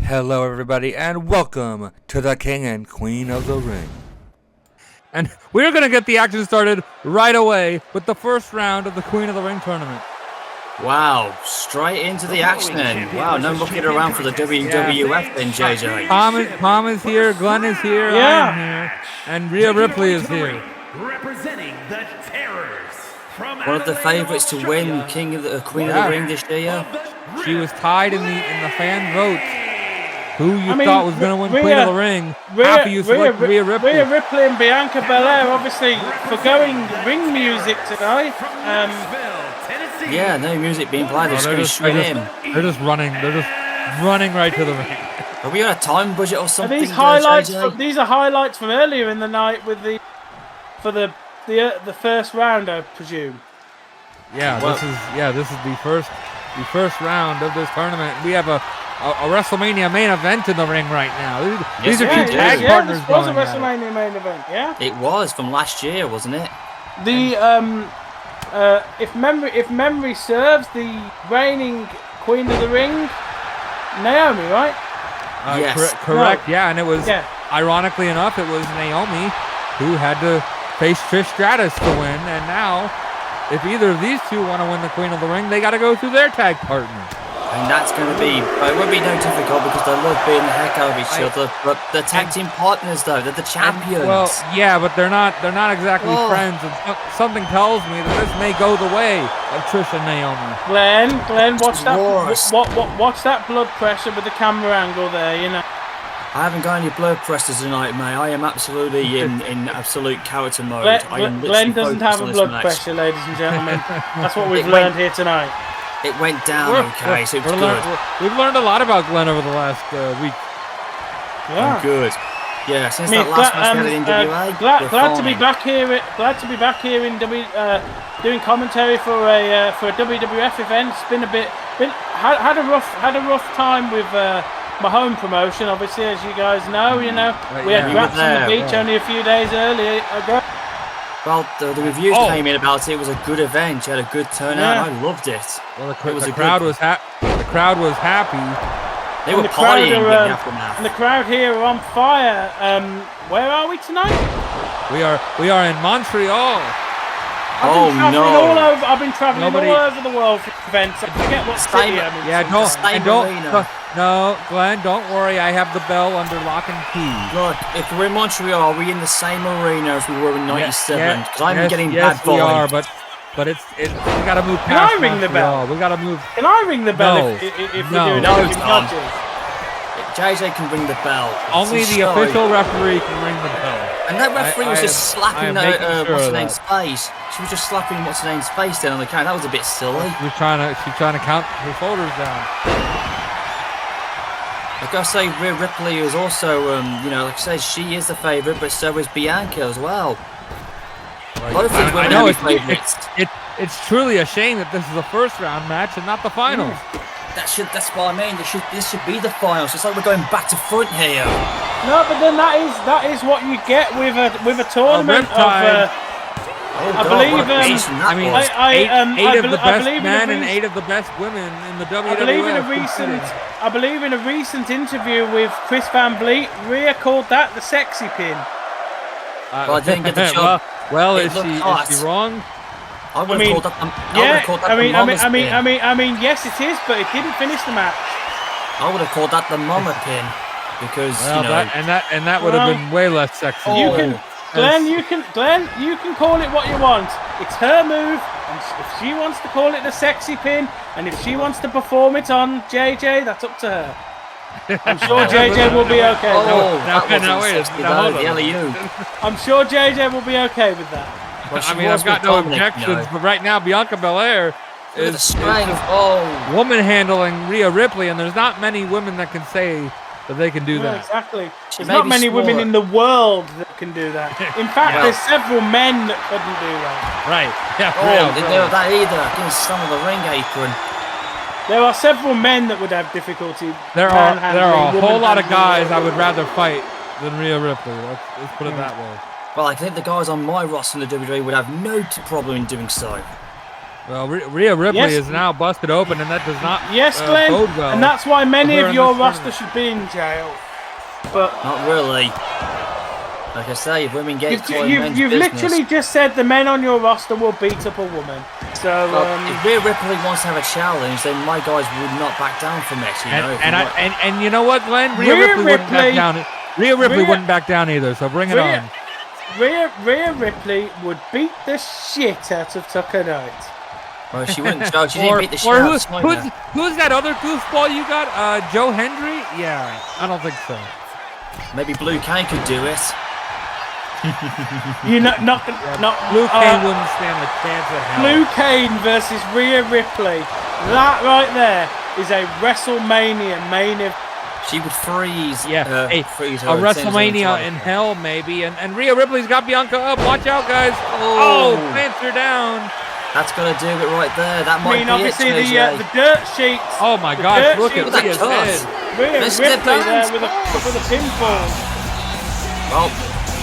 Hello everybody and welcome to the King and Queen of the Ring. And we're going to get the action started right away with the first round of the Queen of the Ring tournament. Wow, straight into the action then. Wow, no looking around for the WWF then, JJ. Tom is here, Glenn is here, I am here, and Rhea Ripley is here. Representing the Terrors from One of the favourites to win King of the Queen of the Ring this year. She was tied in the fan votes. Who you thought was going to win Queen of the Ring? Happy you selected Rhea Ripley. Rhea Ripley and Bianca Belair, obviously, for going ring music tonight. Yeah, no music being played. They're just straight in. They're just running. They're just running right to the ring. Are we on a time budget or something? Are these highlights? These are highlights from earlier in the night with the first round, I presume. Yeah, this is the first round of this tournament. We have a WrestleMania main event in the ring right now. These are two tag partners. This was a WrestleMania main event. Yeah, it was from last year, wasn't it? The if memory serves, the reigning Queen of the Ring, Naomi, right? Yes, correct. No. Yeah, and it was ironically enough, it was Naomi who had to face Trish Stratus to win, and now, if either of these two want to win the Queen of the Ring, they got to go through their tag partner. And that's going to be, it won't be no difficult because they love beating the heck out of each other. But the tag team partners, though, they're the champions. Well, yeah, but they're not exactly friends. And something tells me that this may go the way of Trish and Naomi. Glenn, watch that blood pressure with the camera angle there. You know. I haven't got any blood pressure tonight, mate. I am absolutely in absolute character mode. Glenn doesn't have a blood pressure, ladies and gentlemen. That's what we've learned here tonight. It went down okay, so it's good. We've learned a lot about Glenn over the last week. Yeah. Good. Yeah, since that last match we had in NWA. Glad to be back here. Glad to be back here in doing commentary for a WWF event. It's been had a rough time with my home promotion. Obviously, as you guys know, we had Graps on the beach only a few days earlier ago. Well, the reviews came in about it. It was a good event. You had a good turnout. And I loved it. Well, the crowd was happy. They were partying in the aftermath. And the crowd here are on fire. Where are we tonight? We are in Montreal. I've been traveling all over the world for events. I forget what city I'm in. No, Glenn, don't worry. I have the bell under lock and key. Look, if we're in Montreal, are we in the same arena as we were in '97? Because I'm getting bad vibes. We are, but we got to move past. Can I ring the bell? We got to move. Can I ring the bell if we're doing anything dodgy? JJ can ring the bell. Only the official referee can ring the bell. And that referee was just slapping what's-her-name's face. She was just slapping what's-her-name's face down on the count. That was a bit silly. She's trying to count her shoulders down. Like I say, Rhea Ripley is also, like I said, she is the favourite, but so is Bianca as well. A lot of things women are favourites. It's truly a shame that this is a first round match and not the finals. That's what I mean. This should be the finals. It's like we're going back to front here. No, but then that is what you get with a tournament of. Eight of the best men and 8 of the best women in the WWF. I believe in a recent interview with Chris Van Vliet, Rhea called that the sexy pin. Well, I didn't get the job. Is she wrong? I would have called that the yes, it is, but it didn't finish the match. I would have called that the mama pin because that would have been way less sexy. Glenn, you can call it what you want. It's her move, and if she wants to call it the sexy pin, and if she wants to perform it on JJ, that's up to her. I'm sure JJ will be okay. I'm sure JJ will be okay with that. Well, I've got no objections, but right now Bianca Belair is woman handling Rhea Ripley, and there's not many women that can say that they can do that. Exactly. There's not many women in the world that can do that. In fact, there's several men that couldn't do that. Right. Yeah. They didn't do that either. Against some of the ring apron. There are several men that would have difficulty. There are a whole lot of guys I would rather fight than Rhea Ripley. Let's put it that way. Well, I think the guys on my roster in the WWE would have no problem in doing so. Well, Rhea Ripley Yes. is now busted open, and that does not Yes, Glenn, bode well. and that's why many for her of in your this roster tournament. should be in jail. But Not really. Like I say, if women get caught in men's you've business, literally just said the men on your roster will beat up a woman. So if Rhea Ripley wants to have a challenge, then my guys would not back down from it. You know, And you know what, Glenn? Rhea Ripley wouldn't back down. Rhea Ripley wouldn't back down either. So bring it on. Rhea Ripley would beat the shit out of Tucker Knight. Well, she wouldn't. No, she didn't beat the shit out of Snyder. Who's that other goofball you got? Joe Hendry? Yeah, I don't think so. Maybe Blue Kane could do it. You know, Blue Kane wouldn't stand a chance at hell. Blue Kane versus Rhea Ripley. That right there is a WrestleMania main event. She would freeze. Freeze her a WrestleMania in hell, maybe. And Rhea Ripley's got Bianca up. Watch out, guys. Oh, plants her down. That's gonna do it right there. That might be obviously it. the dirt sheets. Oh my gosh! Look at Rhea's that head. Rhea Let's Ripley get there that. with a pinfall. Well,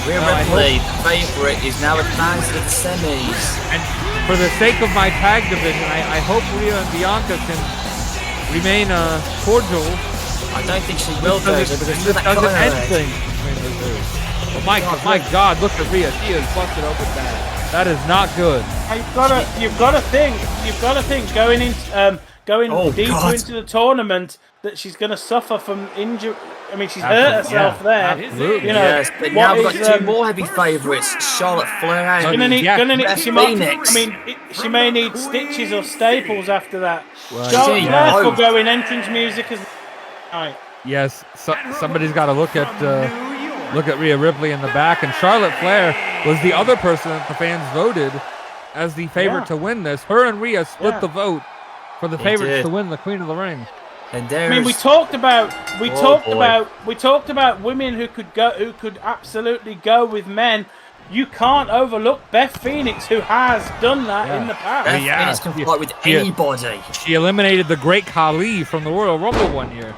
Rhea Ripley, the favourite, is now advanced to the semis. And for the sake of my tag division, I hope Rhea and Bianca can remain cordial. I don't think she will, though, because this that doesn't end color. things between the two. Oh my God! Look at Rhea. She is busted open bad. That is not good. You've got to think going deeper into the tournament that she's going to suffer from injury. I mean, she's hurt herself there. Absolutely. You know, Yes, but now we've got two more heavy favourites: Charlotte Flair and she may need stitches or staples after that. Well, Charlotte Flair will go in entrance music as. Right. Yes, somebody's got to look at Rhea Ripley in the back, and Charlotte Flair was the other person that the fans voted as the favorite to win this. Her and Rhea split the vote for the favorites to win the Queen of the Ring. And I mean, we talked about women who could absolutely go with men. You can't overlook Beth Phoenix, who has done that in the past. Beth Phoenix can fight with anybody. She eliminated the Great Khali from the Royal Rumble one year.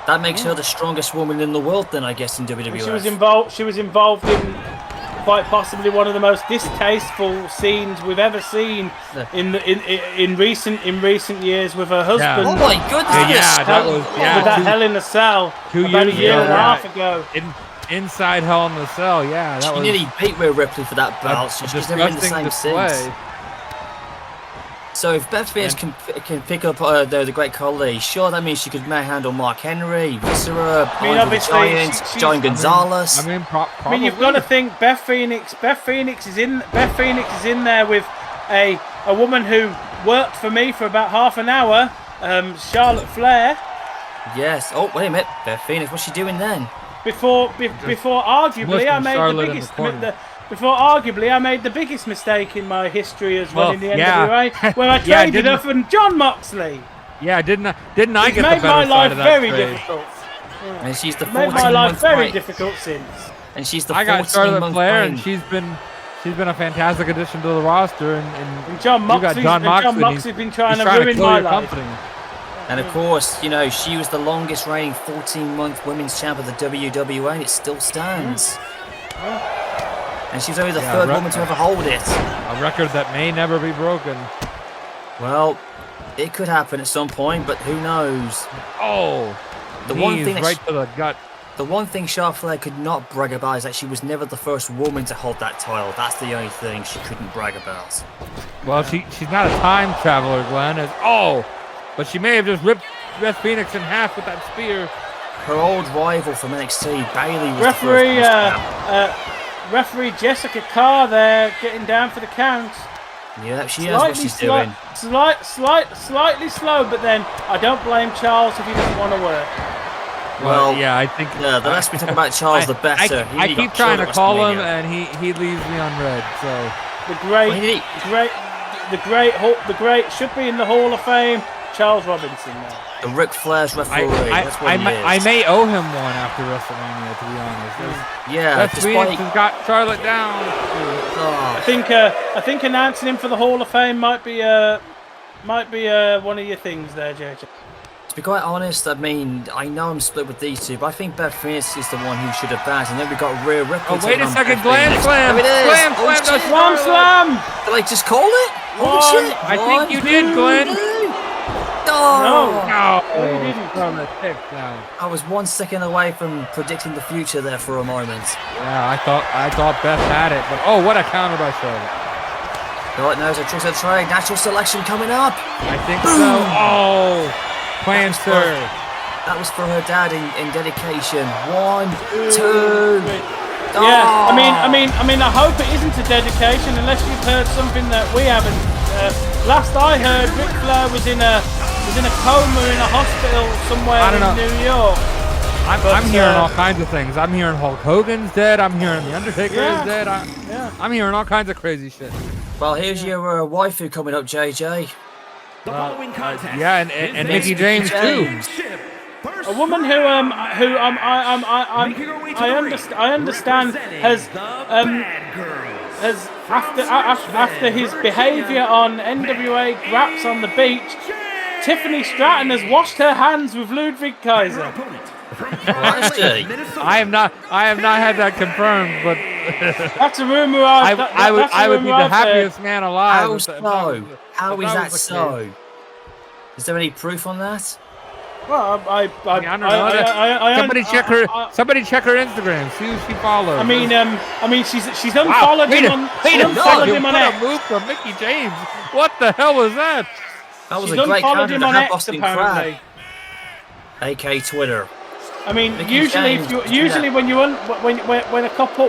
That makes her the strongest woman in the world, then, I guess, in WWF. She was involved in quite possibly one of the most distasteful scenes we've ever seen in recent years with her husband. Oh my goodness! With that Hell in a Cell 2 about years a year ago, and a half ago. Inside Hell in the Cell, She nearly beat Rhea Ripley for that belt, so she's never been the same since. So if Beth Phoenix can pick up the Great Khali, sure, that means she could handle Mark Henry, Viscera, Giant Gonzalez. Probably. I mean, you've got to think Beth Phoenix is in there with a woman who worked for me for about half an hour, Charlotte Flair. Yes. Oh, wait a minute. Beth Phoenix, what's she doing then? Before arguably I made the biggest mistake in my history as well in the NWA, where I traded her for John Moxley. Yeah, didn't I get the better made my life side of that very trade? difficult. And she's the made my life very difficult since. And she's the I got Charlotte Flair, and reign. she's been a fantastic addition to the roster. And John Moxley's been trying to ruin my life. Company. And of course, you know, she was the longest reigning 14-month women's champ of the WWA, and it still stands. And she's only the third woman to ever hold it. A record that may never be broken. Well, it could happen at some point, but who knows? Oh, the one thing right to the gut. The one thing Charlotte Flair could not brag about is that she was never the first woman to hold that title. That's the only thing she couldn't brag about. Well, she's not a time traveler, Glenn. But she may have just ripped Beth Phoenix in half with that spear. Her old rival from NXT, Bayley, was the first referee Jessica Carr there, getting down for the count. Yeah, she knows what she's doing. Slightly slow, but then I don't blame Charles if he doesn't want to work. Well, yeah, I think... Yeah, the less we talk about Charles, the better. I keep trying to call him, and he leaves me on red, so... The great should be in the Hall of Fame, Charles Robinson now. The Ric Flair's referee. I may owe him one after WrestleMania, to be honest. Beth Phoenix has got Charlotte down. I think announcing him for the Hall of Fame might be one of your things there, JJ. To be quite honest, I mean, I know I'm split with these two, but I think Beth Phoenix is the one who should advance, and then we got Rhea Ripley. Oh, wait a second, Glam Slam! Slam! Did I just call it? I think you did, Glenn. No, No, you didn't. From the tick down. I was 1 second away from predicting the future there for a moment. Yeah, I thought Beth had it, but oh, what a counter by Charlotte. Charlotte knows a trick of the trade. Natural selection coming up. I think so. Oh, planter. That was for her dad in dedication. 1, 2. Yeah, I hope it isn't a dedication unless you've heard something that we haven't. Last I heard, Ric Flair was in a coma in a hospital somewhere in New York. I'm hearing all kinds of things. I'm hearing Hulk Hogan's dead. I'm hearing The Undertaker is dead. I'm hearing all kinds of crazy shit. Well, here's your waifu coming up, JJ. The following contest. Yeah, and Mickie James too. A woman who I understand has after his behaviour on NWA Graps on the beach, Tiffany Stratton has washed her hands with Ludwig Kaiser. I have not had that confirmed, but that's a rumor. I would be the happiest man alive. How so? How is that so? Is there any proof on that? Well, I don't know. Somebody check her Instagram. See who she follows. I mean, she's unfollowed him on. Unfollowed him on X. What a move from Mickie James. What the hell was that? That was she's a great counter to have Boston apparently. Crab. AK Twitter. I mean, Mickie usually James, when a couple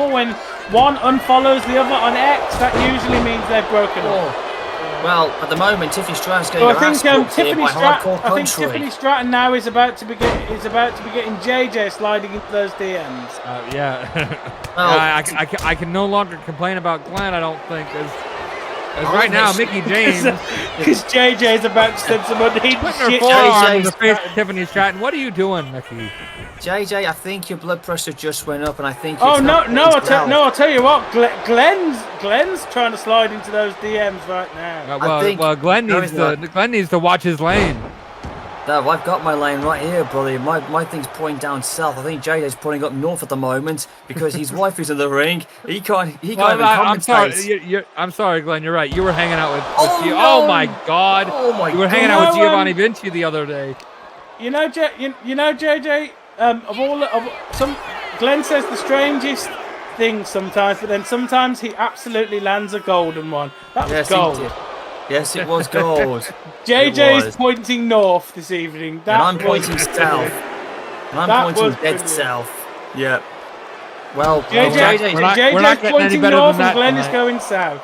when one unfollows the other on X, that usually means they're broken up. Well, at the moment, Tiffany Stratton's getting her ass whooped here by Hardcore Country. I think Tiffany Stratton now is about to be getting JJ sliding into those DMs. Well, I can no longer complain about Glenn. I don't think as right now, Mickie James, because JJ's about to send some unhinged shit. Forearm in the face of Tiffany Stratton. What are you doing, Mickie? JJ, I think your blood pressure just went up, and I think. I'll tell you what, Glenn's trying to slide into those DMs right now. Glenn needs to watch his lane. No, I've got my lane right here, brother. My thing's pointing down south. I think JJ's pointing up north at the moment because his wife is in the ring. He can't even commentate. I'm sorry, Glenn. You're right. You were hanging out with no. Oh my God! You were hanging out with Giovanni Vinci the other day. You know, JJ. Glenn says the strangest things sometimes, but then sometimes he absolutely lands a golden one. That was gold. Yes, it was gold. JJ is pointing north this evening. And I'm pointing south. And I'm pointing dead south. Yep. Well, JJ's pointing north and Glenn is going south.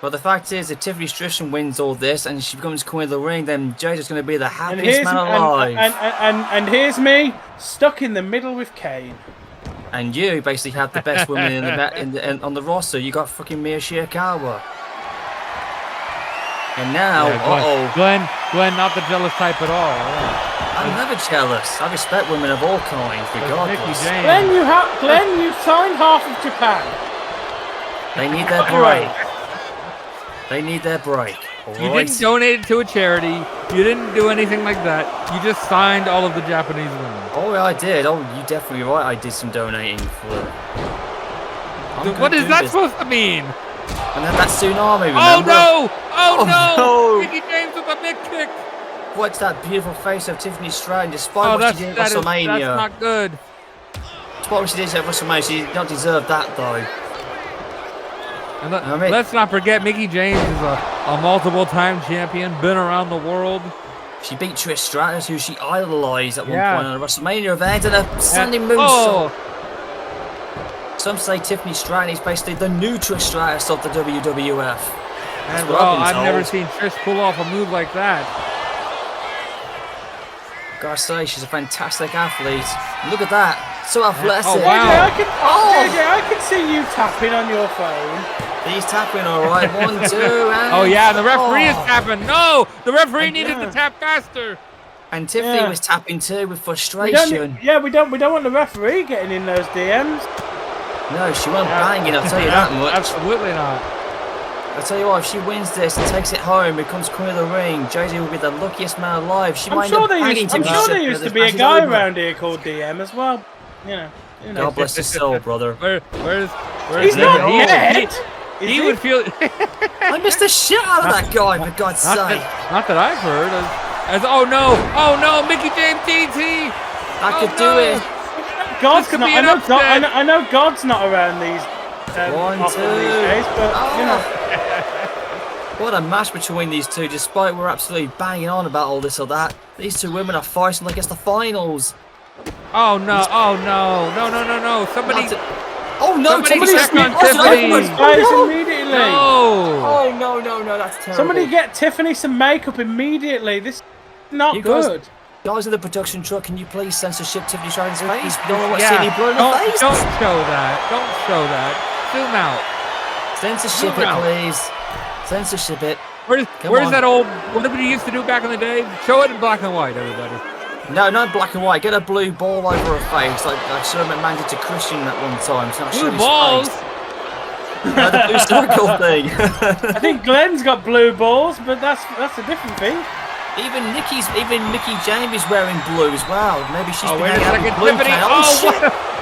Well, the fact is, if Tiffany Stratton wins all this and she becomes queen of the ring, then JJ's going to be the happiest man alive. And here's me, stuck in the middle with Kane. And you basically have the best woman on the roster. You got fucking Mia Shirakawa. And now, Glenn, not the jealous type at all. I'm never jealous. I respect women of all kinds, regardless. Glenn, you signed half of Japan. They need their break. They need their break. You didn't donate it to a charity. You didn't do anything like that. You just signed all of the Japanese women. Oh, yeah, I did. Oh, you're definitely right. I did some donating for. What is that supposed to mean? And then that tsunami, remember? Oh no! Mickie James with a mid kick. What's that beautiful face of Tiffany Stratton, despite what she did at WrestleMania? That's not good. Despite what she did at WrestleMania, she did not deserve that, though. And let's not forget, Mickie James is a multiple-time champion, been around the world. She beat Trish Stratus, who she idolized at one point on a WrestleMania event, and a standing moonsault. Some say Tiffany Stratton is basically the new Trish Stratus of the WWF. I've never seen Trish pull off a move like that. Gotta say, she's a fantastic athlete. Look at that. So athletic. Oh, wow. JJ, I can see you tapping on your phone. He's tapping all right. 1, 2, and... Oh, yeah, the referee is tapping. No, the referee needed to tap faster. And Tiffany was tapping too with frustration. We don't want the referee getting in those DMs. No, she won't banging, I'll tell you that much. Absolutely not. I'll tell you what, if she wins this and takes it home, becomes queen of the ring, JJ will be the luckiest man alive. I'm sure there used to be a guy around here called DM as well. You know. God bless his soul, brother. Where's He's not dead. he would feel. I missed the shit out of that guy, for God's sake. Not that I've heard. Oh no, Mickie James DT. I could do it. God's not. I know God's not around these. 1, 2. These days, but you know. What a match between these two, despite we're absolutely banging on about all this or that. These two women are fighting like it's the finals. Oh no, somebody. Oh no, somebody check on Tiffany. Immediately. No. Oh no, that's terrible. Somebody get Tiffany some makeup immediately. This is not good. Guys in the production truck, can you please censorship Tiffany Stratton's face? We don't want to see any blood in the face. Don't show that. Don't show that. Zoom out. Censorship it, please. Censorship it. Where's that old, whatever you used to do back in the day? Show it in black and white, everybody. No, not black and white. Get a blue ball over her face, like Sir McMahon did to Christian at one time. So blue balls? No, the blue circle thing. I think Glenn's got blue balls, but that's a different thing. Even Mickie James is wearing blue as well. Maybe she's been hanging out with blue. Tiffany.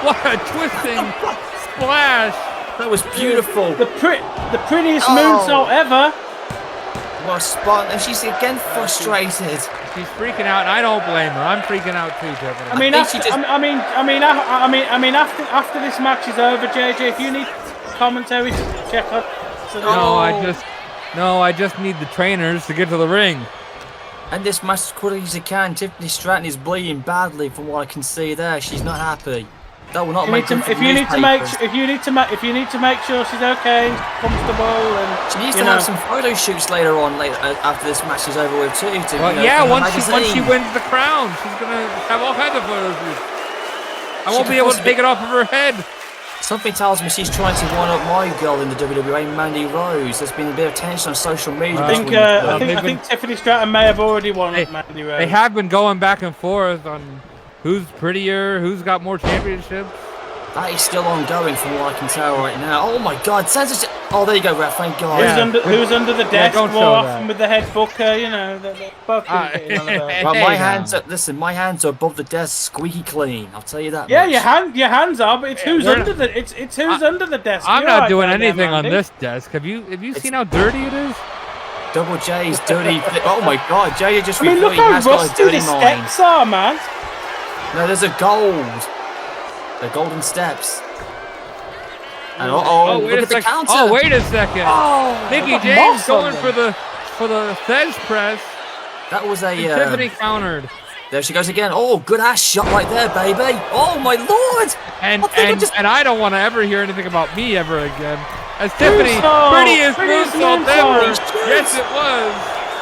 What a twisting splash. That was beautiful. The prettiest moonsault ever. What a spot, and she's again frustrated. She's freaking out, and I don't blame her. I'm freaking out too, Tiffany. After this match is over, JJ, if you need commentary, check out. I just need the trainers to get to the ring. And this match as quickly as you can. Tiffany Stratton is bleeding badly from what I can see there. She's not happy. That will not make if you need to make sure she's okay, comfortable, and she needs to have some photo shoots later on, after this match is over with too. Once she wins the crown, she's gonna have all kinds of photo shoots. I won't be able to take it off of her head. Something tells me she's trying to one up my girl in the WWE, Mandy Rose. There's been a bit of tension on social media. I think Tiffany Stratton may have already won up Mandy Rose. They have been going back and forth on who's prettier, who's got more championships. That is still ongoing from what I can tell right now. Oh my God, censorship! Oh, there you go, ref. Thank God. Who's under the desk more often with the head booker? You know, my hands are. Listen, my hands are above the desk, squeaky clean. I'll tell you that. Yeah, much. your hands are, but it's who's under the under the desk. I'm not doing anything on this desk. Have you seen how dirty it is? Double J's dirty. Oh my God, JJ just. Look how rusty the steps are, man. No, there's a gold. The golden steps. And look at the counter. Oh, wait a second. Mickie James going for the Fez press. That was a Tiffany countered. There she goes again. Oh, good ass shot right there, baby. Oh my Lord. And I don't want to ever hear anything about me ever again. As Tiffany, prettiest moonsault ever. Yes, it was.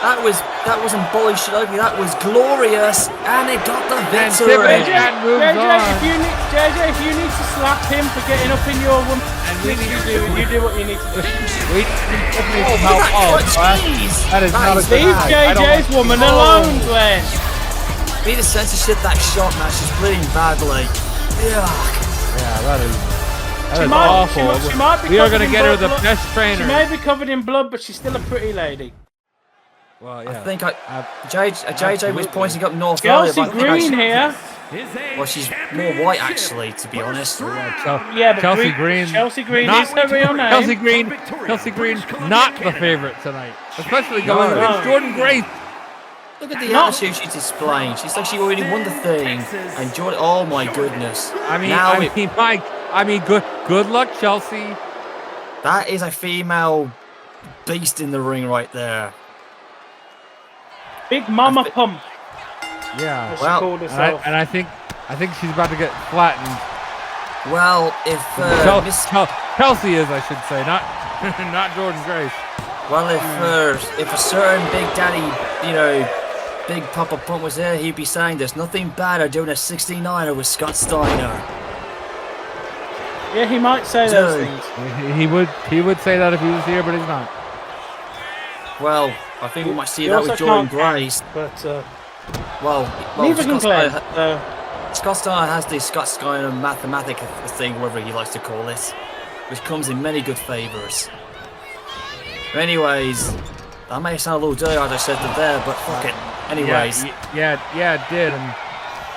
That wasn't bullish over. That was glorious, and it got the victory. JJ, if you need to slap him for getting up in your room, and you do what you need to do. That is not a good Leave JJ's woman alone, Glenn. Need to censorship that shot, man. She's bleeding badly. Yeah, that is awful. We are going to get her the best trainer. She may be covered in blood, but she's still a pretty lady. Well, yeah. I think JJ was pointing up north. Chelsea Green here. Well, she's more white actually, to be honest. But Chelsea Green is her real name. Chelsea Green, not the favorite tonight, especially going against Jordynne Grace. Look at the attitude she's displaying. She's like she already won the thing, and Jordynne. Oh my goodness! Good luck, Chelsea. That is a female beast in the ring right there. Big Mama Pump. Yeah. And I think she's about to get flattened. Well, if Chelsea is, I should say, not Jordynne Grace. Well, if a certain Big Daddy, Big Papa Pump was there, he'd be saying there's nothing better doing a 69er with Scott Steiner. Yeah, he might say those things. He would say that if he was here, but he's not. Well, I think we might see that with Jordynne Grace. But neither can Glenn. Scott Steiner has the Scott Steiner mathematic thing, whatever he likes to call it, which comes in many good favours. Anyways, that may sound a little dirty, as I said there, but fuck it. Anyways. Yeah, it did. And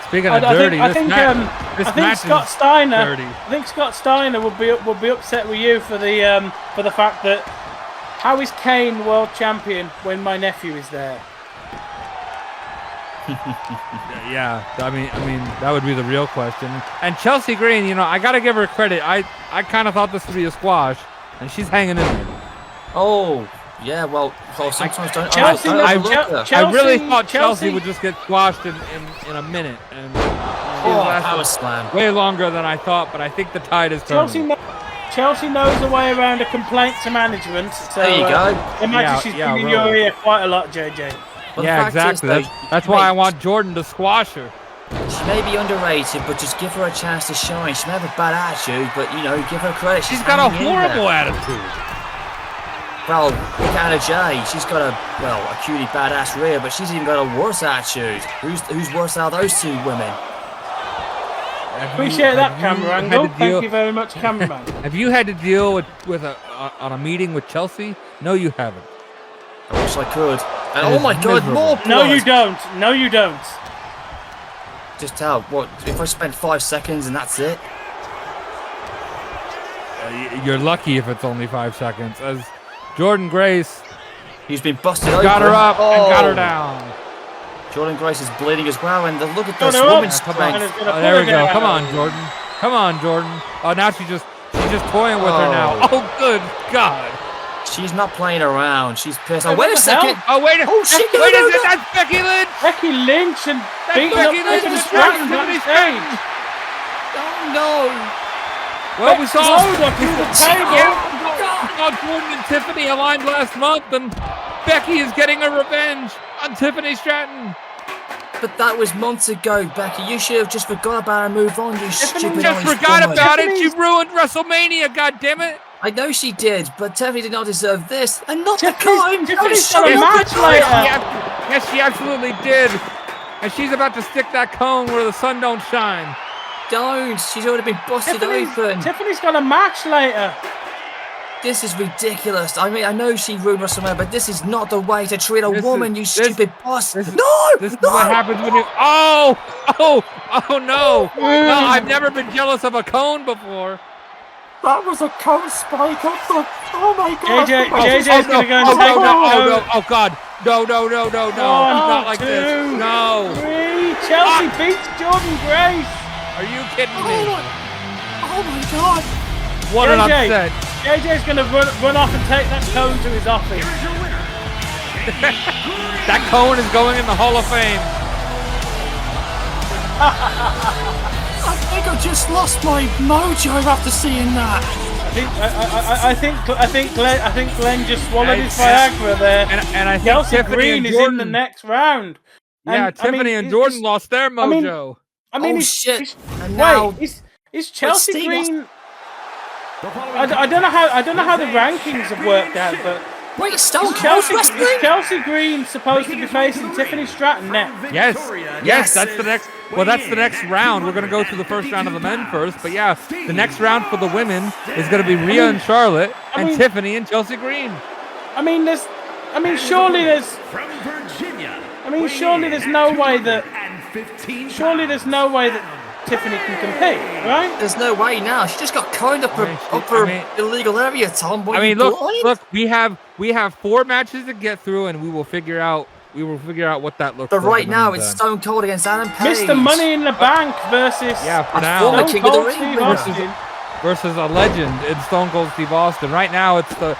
Speaking of dirty, I think Scott Steiner will be upset with you for the fact that how is Kane world champion when my nephew is there? Yeah, I mean that would be the real question. And Chelsea Green, you know, I gotta give her credit. I kind of thought this would be a squash, and she's hanging in there. Oh, yeah. Well, sometimes don't. Chelsea, I really thought Chelsea would just get squashed in a minute, and power slam. Way longer than I thought. But I think the tide is turning. Chelsea knows a way around a complaint to management. So, there you go. Imagine she's been in your ear quite a lot, JJ. Well, yeah, exactly. That's why I want Jordynne to squash her. She may be underrated, but just give her a chance to shine. She may have a bad attitude, but, you know, give her credit. She's got a horrible attitude. Well, look at Anna Jay. She's got a cutie badass Rhea, but she's even got a worse attitude. Who's worse out of those two women? Appreciate that camera angle. Thank you very much, cameraman. Have you had to deal with on a meeting with Chelsea? No, you haven't. I wish I could. And oh my God, more blood. No, you don't. No, you don't. Just tell what if I spent 5 seconds and that's it. You're lucky if it's only 5 seconds. As Jordynne Grace, he's been busted open. Got her up and got her down. Jordynne Grace is bleeding as well, and look at this woman's strength. There we go. Come on, Jordynne. Come on, Jordynne. Oh, now she's just toying with her now. Oh, good God. She's not playing around. She's pissed. Oh, wait a second. Oh, wait a second. Wait a second. That's Becky Lynch. Becky Lynch and Becky Lynch and Stratton backstage. Oh, no. Well, we saw table. Jordynne and Tiffany aligned last month, and Becky is getting a revenge on Tiffany Stratton. But that was months ago, Becky. You should have just forgot about it and moved on, you stupid just forgot about it. She ruined WrestleMania, goddammit. I know she did, but Tiffany did not deserve this, and not the cone. Tiffany's got a match later. Yes, she absolutely did. And she's about to stick that cone where the sun don't shine. Don't. She's already been busted open. Tiffany's got a match later. This is ridiculous. I mean, I know she ruined WrestleMania, but this is not the way to treat a woman, you stupid boss. This is what happens when you... Oh, no. No, I've never been jealous of a cone before. That was a cone spike. Oh my God. JJ's going to go and take that cone. Oh, God. No. Not like this. No. 3. Chelsea beats Jordynne Grace. Are you kidding me? Oh my God. What an upset. JJ's going to run off and take that cone to his office. That cone is going in the Hall of Fame. I think I just lost my mojo after seeing that. I think Glenn just swallowed his Viagra there. And I think Chelsea Tiffany Green and is Jordynne, in the next round. Yeah, Tiffany and Jordynne lost their mojo. Shit! Is Chelsea Green? I don't know how the rankings have worked out, but wait, Stone Chelsea Green supposed to be facing Tiffany Stratton next? Yes, that's the next. Well, that's the next round. We're going to go through the first round of the men first, but yeah, the next round for the women is going to be Rhea and Charlotte and Tiffany and Chelsea Green. Surely there's no way that Tiffany can compete, right? There's no way now. She just got coined up her illegal area, Tom. Look, we have 4 matches to get through, and we will figure out what that looks like. But right now, it's Stone Cold against Adam Page. Mr. Money in the Bank versus former King of the Ring versus a legend in Stone Cold Steve Austin. Right now, it's the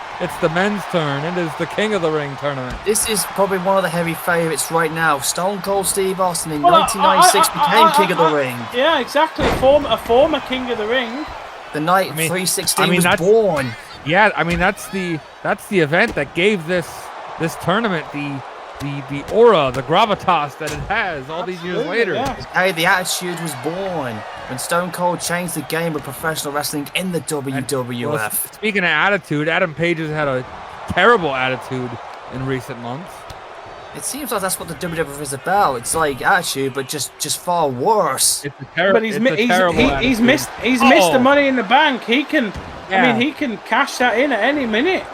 men's turn. It is the King of the Ring tournament. This is probably one of the heavy favorites right now. Stone Cold Steve Austin in 1996 became King of the Ring. Yeah, exactly. A former King of the Ring. The night 316 was born. Yeah, that's the event that gave this tournament the aura, the gravitas that it has all these years later. Yeah. Hey, the Attitude was born when Stone Cold changed the game of professional wrestling in the WWF. Well, speaking of attitude, Adam Page has had a terrible attitude in recent months. It seems like that's what the WWF is about. It's like Attitude, but just far worse. It's a terrible. He's missed the Money in the Bank. He can. Yeah. He can cash that in at any minute.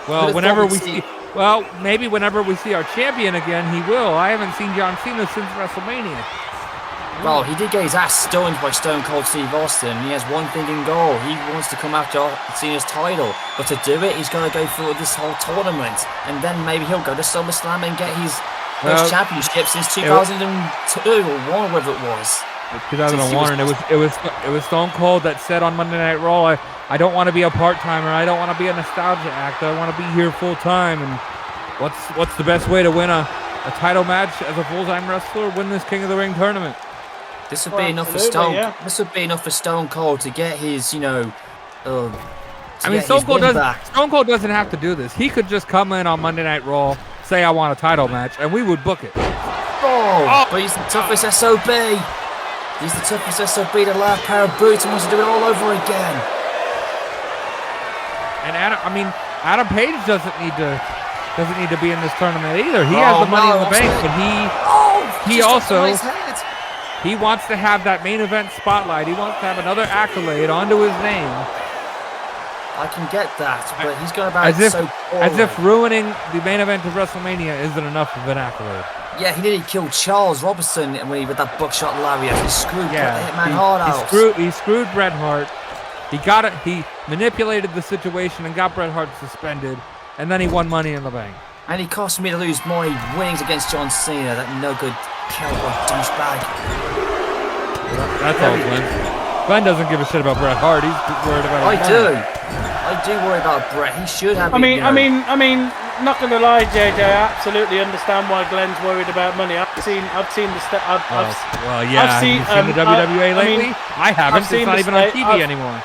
Well, maybe whenever we see our champion again, he will. I haven't seen John Cena since WrestleMania. Well, he did get his ass stoned by Stone Cold Steve Austin. He has one thing in goal. He wants to come after Cena's title. But to do it, he's got to go through this whole tournament. And then maybe he'll go to SummerSlam and get his first championship since 2002 or 1, whatever it was. 2001, and it was Stone Cold that said on Monday Night Raw, I don't want to be a part-timer. I don't want to be a nostalgia actor. I want to be here full-time. And what's the best way to win a title match as a full-time wrestler? Win this King of the Ring tournament. This would be enough for Stone. Yeah. This would be enough for Stone Cold to get his, Stone Cold doesn't have to do this. He could just come in on Monday Night Raw, say I want a title match, and we would book it. But he's the toughest SOB. He's the toughest SOB. The last pair of boots and wants to do it all over again. And Adam Page doesn't need to be in this tournament either. He has the money in the bank, but he also. He wants to have that main event spotlight. He wants to have another accolade onto his name. I can get that, but he's going about it so poorly. As if ruining the main event of WrestleMania isn't enough of an accolade. Yeah, he nearly killed Charles Robinson when he with that buckshot lariat. He screwed Hitman Hart out. He screwed Bret Hart. He manipulated the situation and got Bret Hart suspended, and then he won Money in the Bank. And he cost me to lose my winnings against John Cena. That no good cowboy douchebag. That's all Glenn. Glenn doesn't give a shit about Bret Hart. He's worried about I do worry about Bret. He should have. I mean, not gonna lie, JJ. I absolutely understand why Glenn's worried about money. I've seen the I've seen the WWA lately. I haven't. It's not even on TV anymore.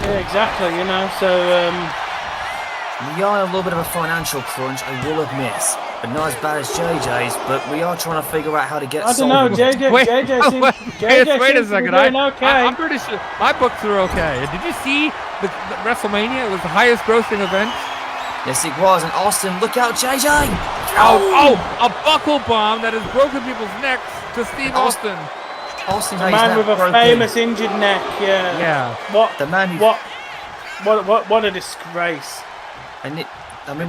Yeah, exactly. So. We are in a little bit of a financial crunch, I will admit, but not as bad as JJ's. But we are trying to figure out how to get. I don't know, JJ. Wait a second. I'm pretty sure my books are okay. Did you see the WrestleMania? It was the highest grossing event. Yes, it was. And Austin, look out, JJ! A buckle bomb that has broken people's necks to Steve Austin. Austin, a man with a famous injured neck. Yeah. What? The man. What a disgrace. And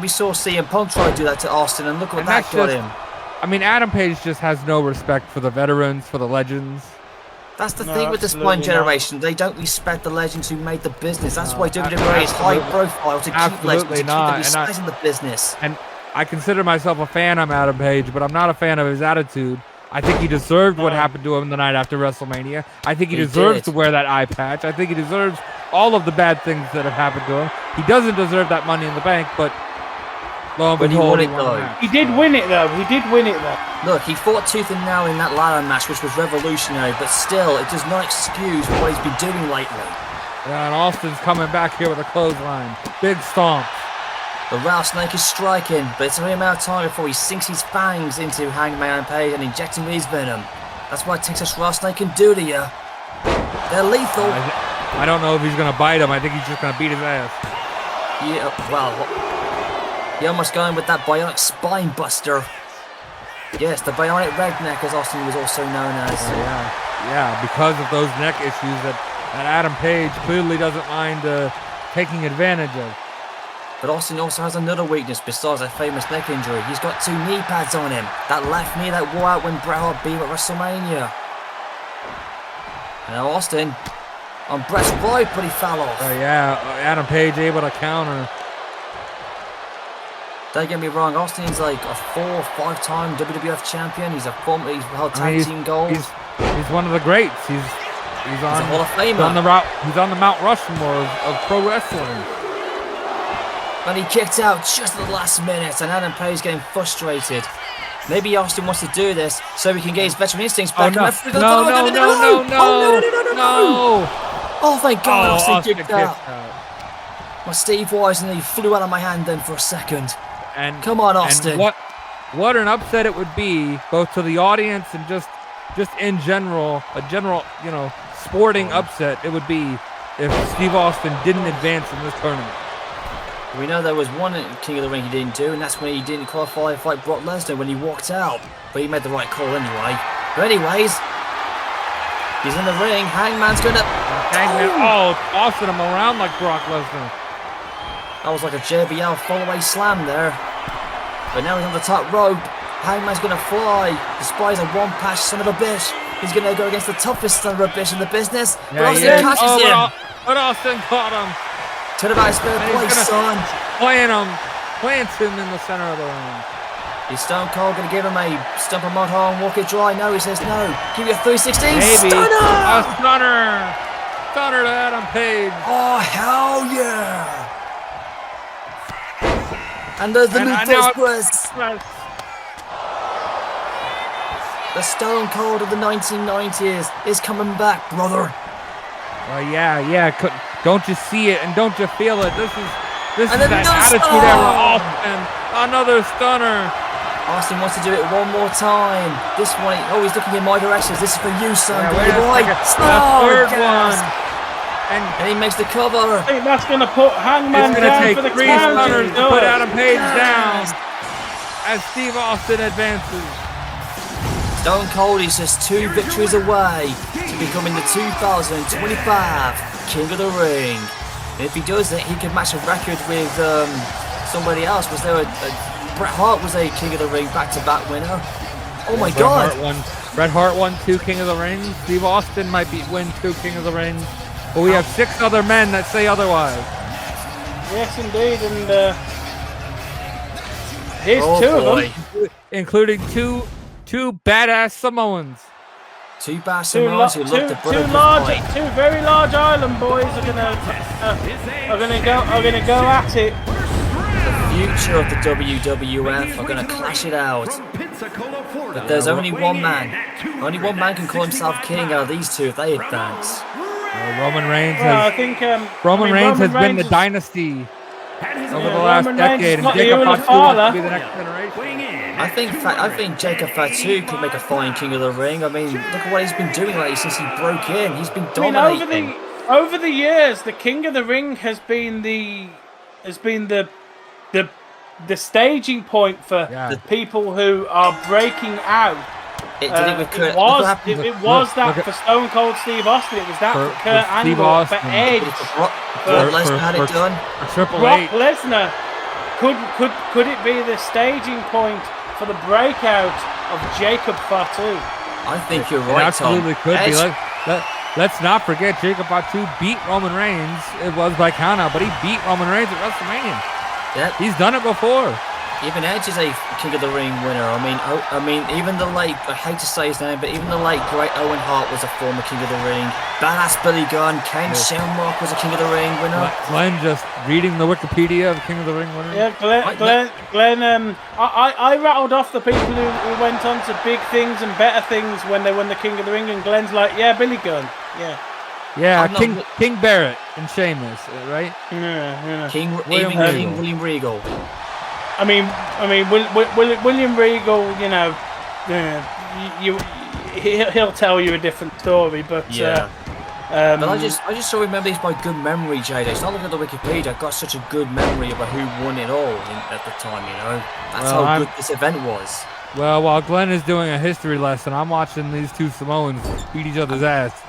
we saw CM Punk try to do that to Austin, and look what that got him. Adam Page just has no respect for the veterans, for the legends. That's the thing with this one generation. They don't respect the legends who made the business. That's why WWE is high profile to keep legends, to keep the respect in the business. And I consider myself a fan of Adam Page, but I'm not a fan of his attitude. I think he deserved what happened to him the night after WrestleMania. I think he deserves to wear that eye patch. I think he deserves all of the bad things that have happened to him. He doesn't deserve that Money in the Bank, but lo and behold, he did win it though. Look, he fought tooth and nail in that ladder match, which was revolutionary, but still, it does not excuse what he's been doing lately. Yeah, and Austin's coming back here with a clothesline. Big stomp. The rattlesnake is striking, but it's only a matter of time before he sinks his fangs into Hangman Page and injects him with his venom. That's what Texas Rattlesnake can do to you. They're lethal. I don't know if he's going to bite him. I think he's just going to beat his ass. Yeah, well, he almost going with that bionic spine buster. Yes, the bionic redneck, as Austin was also known as. Yeah, because of those neck issues that Adam Page clearly doesn't mind taking advantage of. But Austin also has another weakness besides a famous neck injury. He's got 2 knee pads on him. That left knee that wore out when Bret Hart beat him at WrestleMania. And now Austin on Bret's right, but he fell off. Adam Page able to counter. Don't get me wrong, Austin's like a 4 or 5 time WWF champion. He's held tag team gold. He's one of the greats. He's on a Hall of Famer. He's on the Mount Rushmore of pro wrestling. And he kicked out just at the last minute, and Adam Page getting frustrated. Maybe Austin wants to do this so he can get his veteran instincts back. No. Oh, thank God, Austin kicked out. My Steve Wise nearly flew out of my hand then for a second. And come on, Austin. And what an upset it would be, both to the audience and just in general, sporting upset it would be if Steve Austin didn't advance in this tournament. We know there was one King of the Ring he didn't do, and that's when he didn't qualify to fight Brock Lesnar when he walked out. But he made the right call anyway. But anyways, he's in the ring. Hangman's gonna... tossing him around like Brock Lesnar. That was like a JBL fall-away slam there. But now he's on the top rope. Hangman's gonna fly. Despise a one-patch son of a bitch. He's going to go against the toughest son of a bitch in the business. Yeah, but Austin catches him. But Austin caught him. Turn about his fair play, son. Plants him in the center of the ring. Is Stone Cold going to give him a stump of mud hole and walk it dry? No, he says no. Give you a 316. Maybe. Stunner! A stunner. Stunner to Adam Page. Oh, hell yeah. And there's the new Express. The Stone Cold of the 1990s is coming back, brother. Yeah. Don't you see it and don't you feel it? This is that attitude era. Austin, another stunner. Austin wants to do it one more time. This one, he's looking in my direction. This is for you, son. Yeah, boy. Third one. And he makes the cover. I think that's going to put Hangman down for the 3 stunners to put Adam Page down as Steve Austin advances. Stone Cold is just 2 victories away to becoming the 2025 King of the Ring. And if he does it, he could match a record with somebody else. Was there Bret Hart was a King of the Ring back-to-back winner? Oh my God! Bret Hart won 2 King of the Ring. Steve Austin might win 2 King of the Ring. But we have 6 other men that say otherwise. Yes, indeed, and here's 2 of them, including two badass Samoans. 2 badass Samoans who love to two very large island boys are gonna go at it. The future of the WWF are gonna clash it out. But there's only one man. Only one man can call himself king out of these 2 if they advance. Roman Reigns has been the dynasty over the last decade, and Jacob Fatu wants to be the next generation. I think Jacob Fatu could make a fine King of the Ring. I mean, look at what he's been doing lately since he broke in. He's been dominating. Over the years, the King of the Ring has been the staging point for the people who are breaking out. It was that for Stone Cold Steve Austin. It was that for Kurt Angle, for Edge. Brock Lesnar had it done. Brock Lesnar. Could it be the staging point for the breakout of Jacob Fatu? I think you're right, Tom. Absolutely could be. Let's not forget Jacob Fatu beat Roman Reigns. It was by countout, but he beat Roman Reigns at WrestleMania. Yep. He's done it before. Even Edge is a King of the Ring winner. I mean, even the late, I hate to say his name, but even the late great Owen Hart was a former King of the Ring. Badass Billy Gunn, Ken Shamrock was a King of the Ring winner. Glenn just reading the Wikipedia of King of the Ring winner. Yeah, Glenn. I rattled off the people who went on to big things and better things when they won the King of the Ring, and Glenn's like, yeah, Billy Gunn, yeah. Yeah, King Barrett and Sheamus, right? Yeah. King William Regal. I mean, William Regal, he'll tell you a different story, but yeah. But I just still remember these by good memory, JD. It's not looking at the Wikipedia. I've got such a good memory about who won it all at the time. That's how good this event was. Well, while Glenn is doing a history lesson, I'm watching these 2 Samoans beat each other's ass.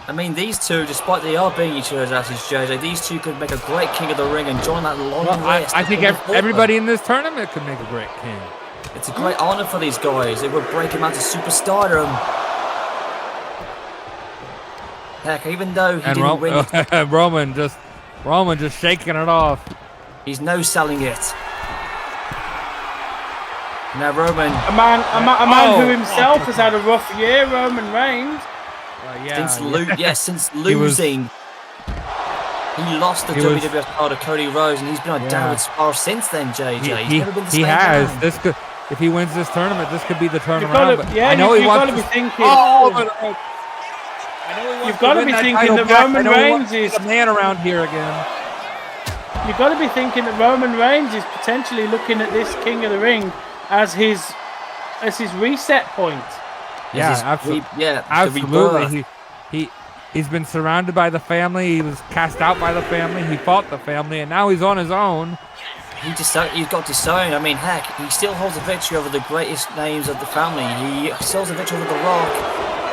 I mean, these 2, despite they are beating each other's asses, JJ, these 2 could make a great King of the Ring and join that long list. I think everybody in this tournament could make a great king. It's a great honor for these guys. It would break them out to superstardom. Heck, even though he didn't win, Roman just shaking it off. He's no-selling it. Now Roman, a man who himself has had a rough year, Roman Reigns. Since losing, he lost the WWF title to Cody Rhodes, and he's been on downward spiral since then. JJ, he's never been the same man. If he wins this tournament, this could be the turnaround. You've got to be thinking that Roman Reigns is a man around here again. You've got to be thinking that Roman Reigns is potentially looking at this King of the Ring as his reset point. Absolutely. He's been surrounded by the family. He was cast out by the family. He fought the family, and now he's on his own. He's got disowned. I mean, heck, he still holds a victory over the greatest names of the family. He still holds a victory over The Rock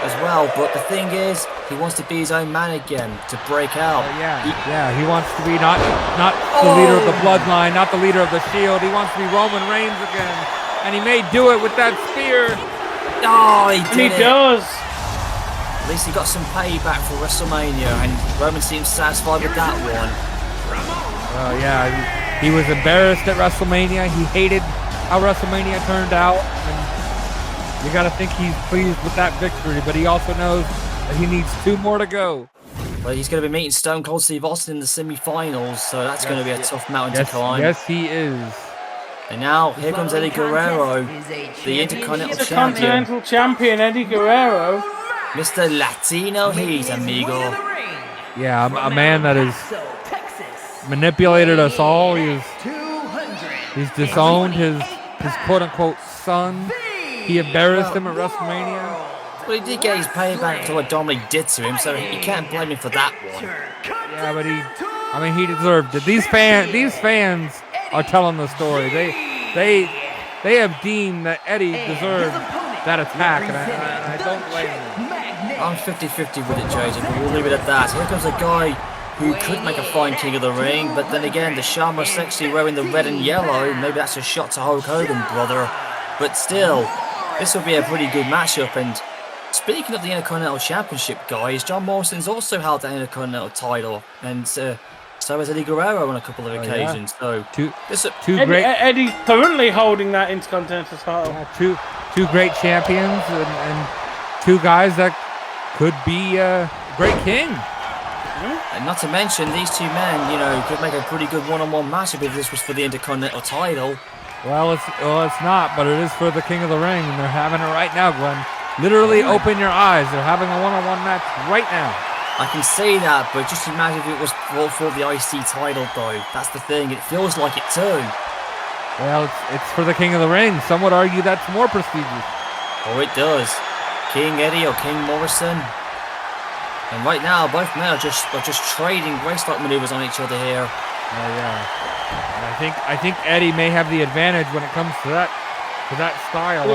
as well. But the thing is, he wants to be his own man again, to break out. He wants to be not the leader of the bloodline, not the leader of the Shield. He wants to be Roman Reigns again, and he may do it with that spear. Oh, he did it. He does. At least he got some payback for WrestleMania, and Roman seems satisfied with that one. Well, yeah, he was embarrassed at WrestleMania. He hated how WrestleMania turned out. And you got to think he's pleased with that victory, but he also knows that he needs 2 more to go. Well, he's going to be meeting Stone Cold Steve Austin in the semi-finals, so that's going to be a tough mountain to climb. Yes, he is. And now, here comes Eddie Guerrero, the Intercontinental Champion, Eddie Guerrero. Mr. Latino Heat, amigo. Yeah, a man that has manipulated us all. He's disowned his quote-unquote son. He embarrassed him at WrestleMania. Well, he did get his payback for what Dominic did to him, so you can't blame him for that one. Yeah, but he deserved it. These fans are telling the story. They have deemed that Eddie deserved that attack, and I don't blame him. I'm 50-50 with it, JJ, but we'll leave it at that. Here comes a guy who could make a fine King of the Ring, but then again, the Sharma Sexy wearing the red and yellow, maybe that's a shot to Hulk Hogan, brother. But still, this will be a pretty good matchup, and speaking of the Intercontinental Championship, guys, John Morrison's also held the Intercontinental title, and so has Eddie Guerrero on a couple of occasions. Yeah. So Eddie currently holding that Intercontinental title. Yeah, two great champions and 2 guys that could be great king. And not to mention, these 2 men, could make a pretty good one-on-one matchup if this was for the Intercontinental title. Well, it's not, but it is for the King of the Ring, and they're having it right now, Glenn. Literally, open your eyes. They're having a one-on-one match right now. I can see that, but just imagine if it was for the IC title, though. That's the thing. It feels like it too. Well, it's for the King of the Ring. Some would argue that's more prestigious. Oh, it does. King Eddie or King Morrison. And right now, both men are just trading waist-lock maneuvers on each other here. Oh yeah. And I think Eddie may have the advantage when it comes to that style.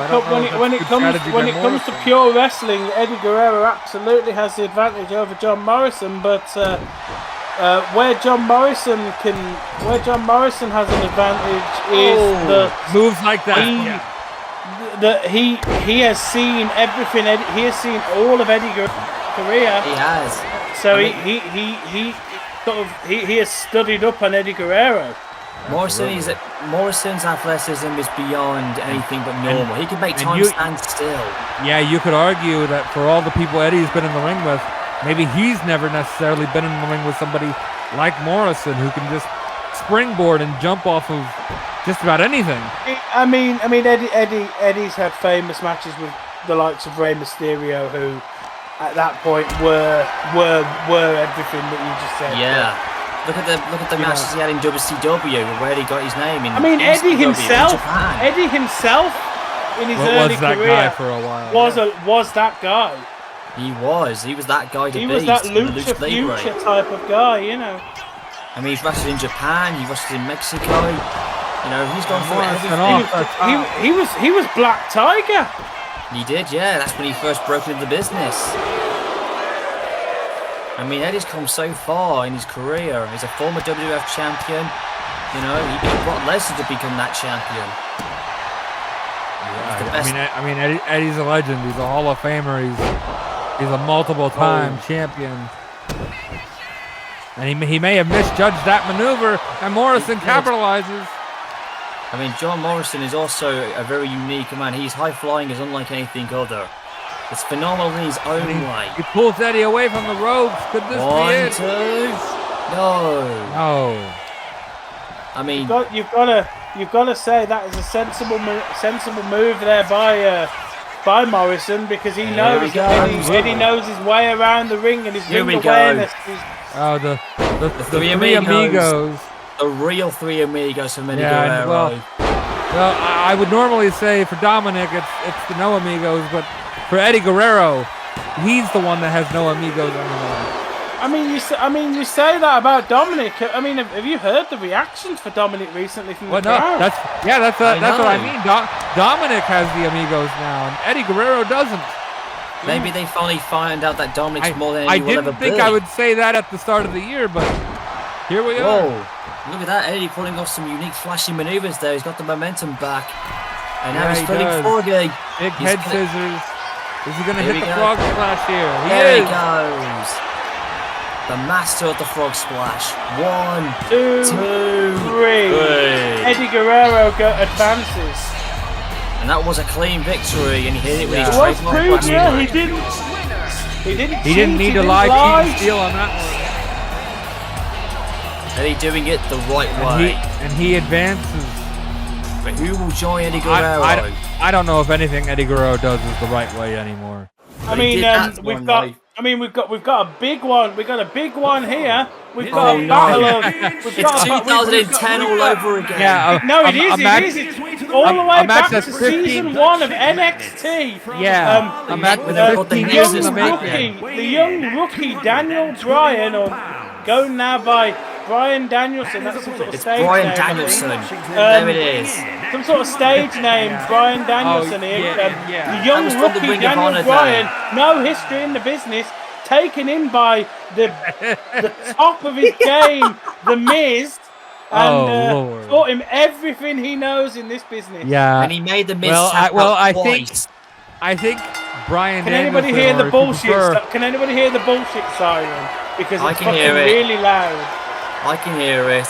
When it comes to pure wrestling, Eddie Guerrero absolutely has the advantage over John Morrison. But where John Morrison has an advantage is the moves like that. He has seen everything. He has seen all of Eddie Guerrero's career. He has. So he has studied up on Eddie Guerrero. Morrison's athleticism is beyond anything but normal. He can make time stand still. Yeah, you could argue that for all the people Eddie's been in the ring with, maybe he's never necessarily been in the ring with somebody like Morrison who can just springboard and jump off of just about anything. I mean, Eddie's had famous matches with the likes of Rey Mysterio, who at that point were everything that you just said. Yeah. Look at the matches he had in WCW, where he got his name in. I mean, Eddie himself in his early career guy for a while. Was that guy. He was that guy to beat. He was that Lucha Future type of guy, I mean, he's wrestled in Japan, he wrestled in Mexico. He's gone through everything. He was Black Tiger. He did, yeah. That's when he first broke into the business. I mean, Eddie's come so far in his career. He's a former WWF champion. He beat Brock Lesnar to become that champion. Yeah, I mean, Eddie's a legend. He's a Hall of Famer. He's a multiple-time champion. And he may have misjudged that maneuver, and Morrison capitalizes. I mean, John Morrison is also a very unique man. He's high-flying as unlike anything other. It's phenomenal in his own way. He pulls Eddie away from the ropes. Could this be it? 1, 2. No. I mean, you've got to say that is a sensible move there by Morrison, because he knows Eddie knows his way around the ring and his ring awareness. The three amigos. The real 3 amigos from Eddie Guerrero. Well, I would normally say for Dominic it's the no amigos, but for Eddie Guerrero, he's the one that has no amigos anymore. You say that about Dominic. I mean, have you heard the reactions for Dominic recently from the crowd? That's what I mean. Dominic has the amigos now, and Eddie Guerrero doesn't. Maybe they finally find out that Dominic's more than Eddie will ever be. I didn't think I would say that at the start of the year, but here we are. Look at that, Eddie pulling off some unique flashy maneuvers there. He's got the momentum back. And now he's feeling froggy. Big head scissors. Is he going to hit the frog splash here? There he goes. The master of the frog splash. 1, 2, 3. Eddie Guerrero advances. And that was a clean victory, and he hit it with his Was trademark proved, wrestling. yeah, he didn't need to lie, cheat, and steal on that one. Eddie doing it the right way. And he advances. But who will join Eddie Guerrero? I don't know if anything Eddie Guerrero does is the right way anymore. I mean, we've got a big one. We've got a big one here. We've got a battle of. It's 2010 all over again. Yeah, no, it is. It's all the way back to season 1 of NXT. Yeah, the young rookie Daniel Bryan, or going now by Bryan Danielson. That's some sort of stage Bryan name. Danielson. There it is. Some sort of stage name, Bryan Danielson here. The young rookie Daniel Bryan, no history in the business, taken in by the top of his game, The Miz, and taught him everything he knows in this business. Yeah, and he made The Miz I think Bryan. Can anybody hear the bullshit? Can anybody hear the bullshit siren? Because it's fucking really loud. I can hear it.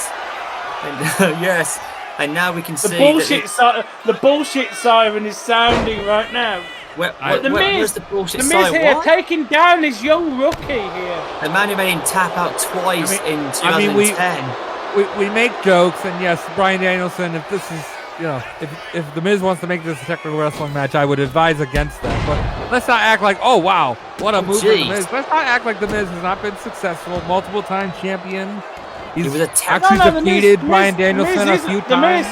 And, yes, and now we can see the bullshit siren is sounding right now. Where's the bullshit siren? The Miz here taking down his young rookie here. The man who made him tap out twice in 2010. We make jokes, and yes, Bryan Danielson. If this is, if the Miz wants to make this a technical wrestling match, I would advise against that. But let's not act like, oh wow, what a move for the Miz. Let's not act like the Miz has not been successful, multiple-time champion. He's actually defeated Bryan Danielson a few times.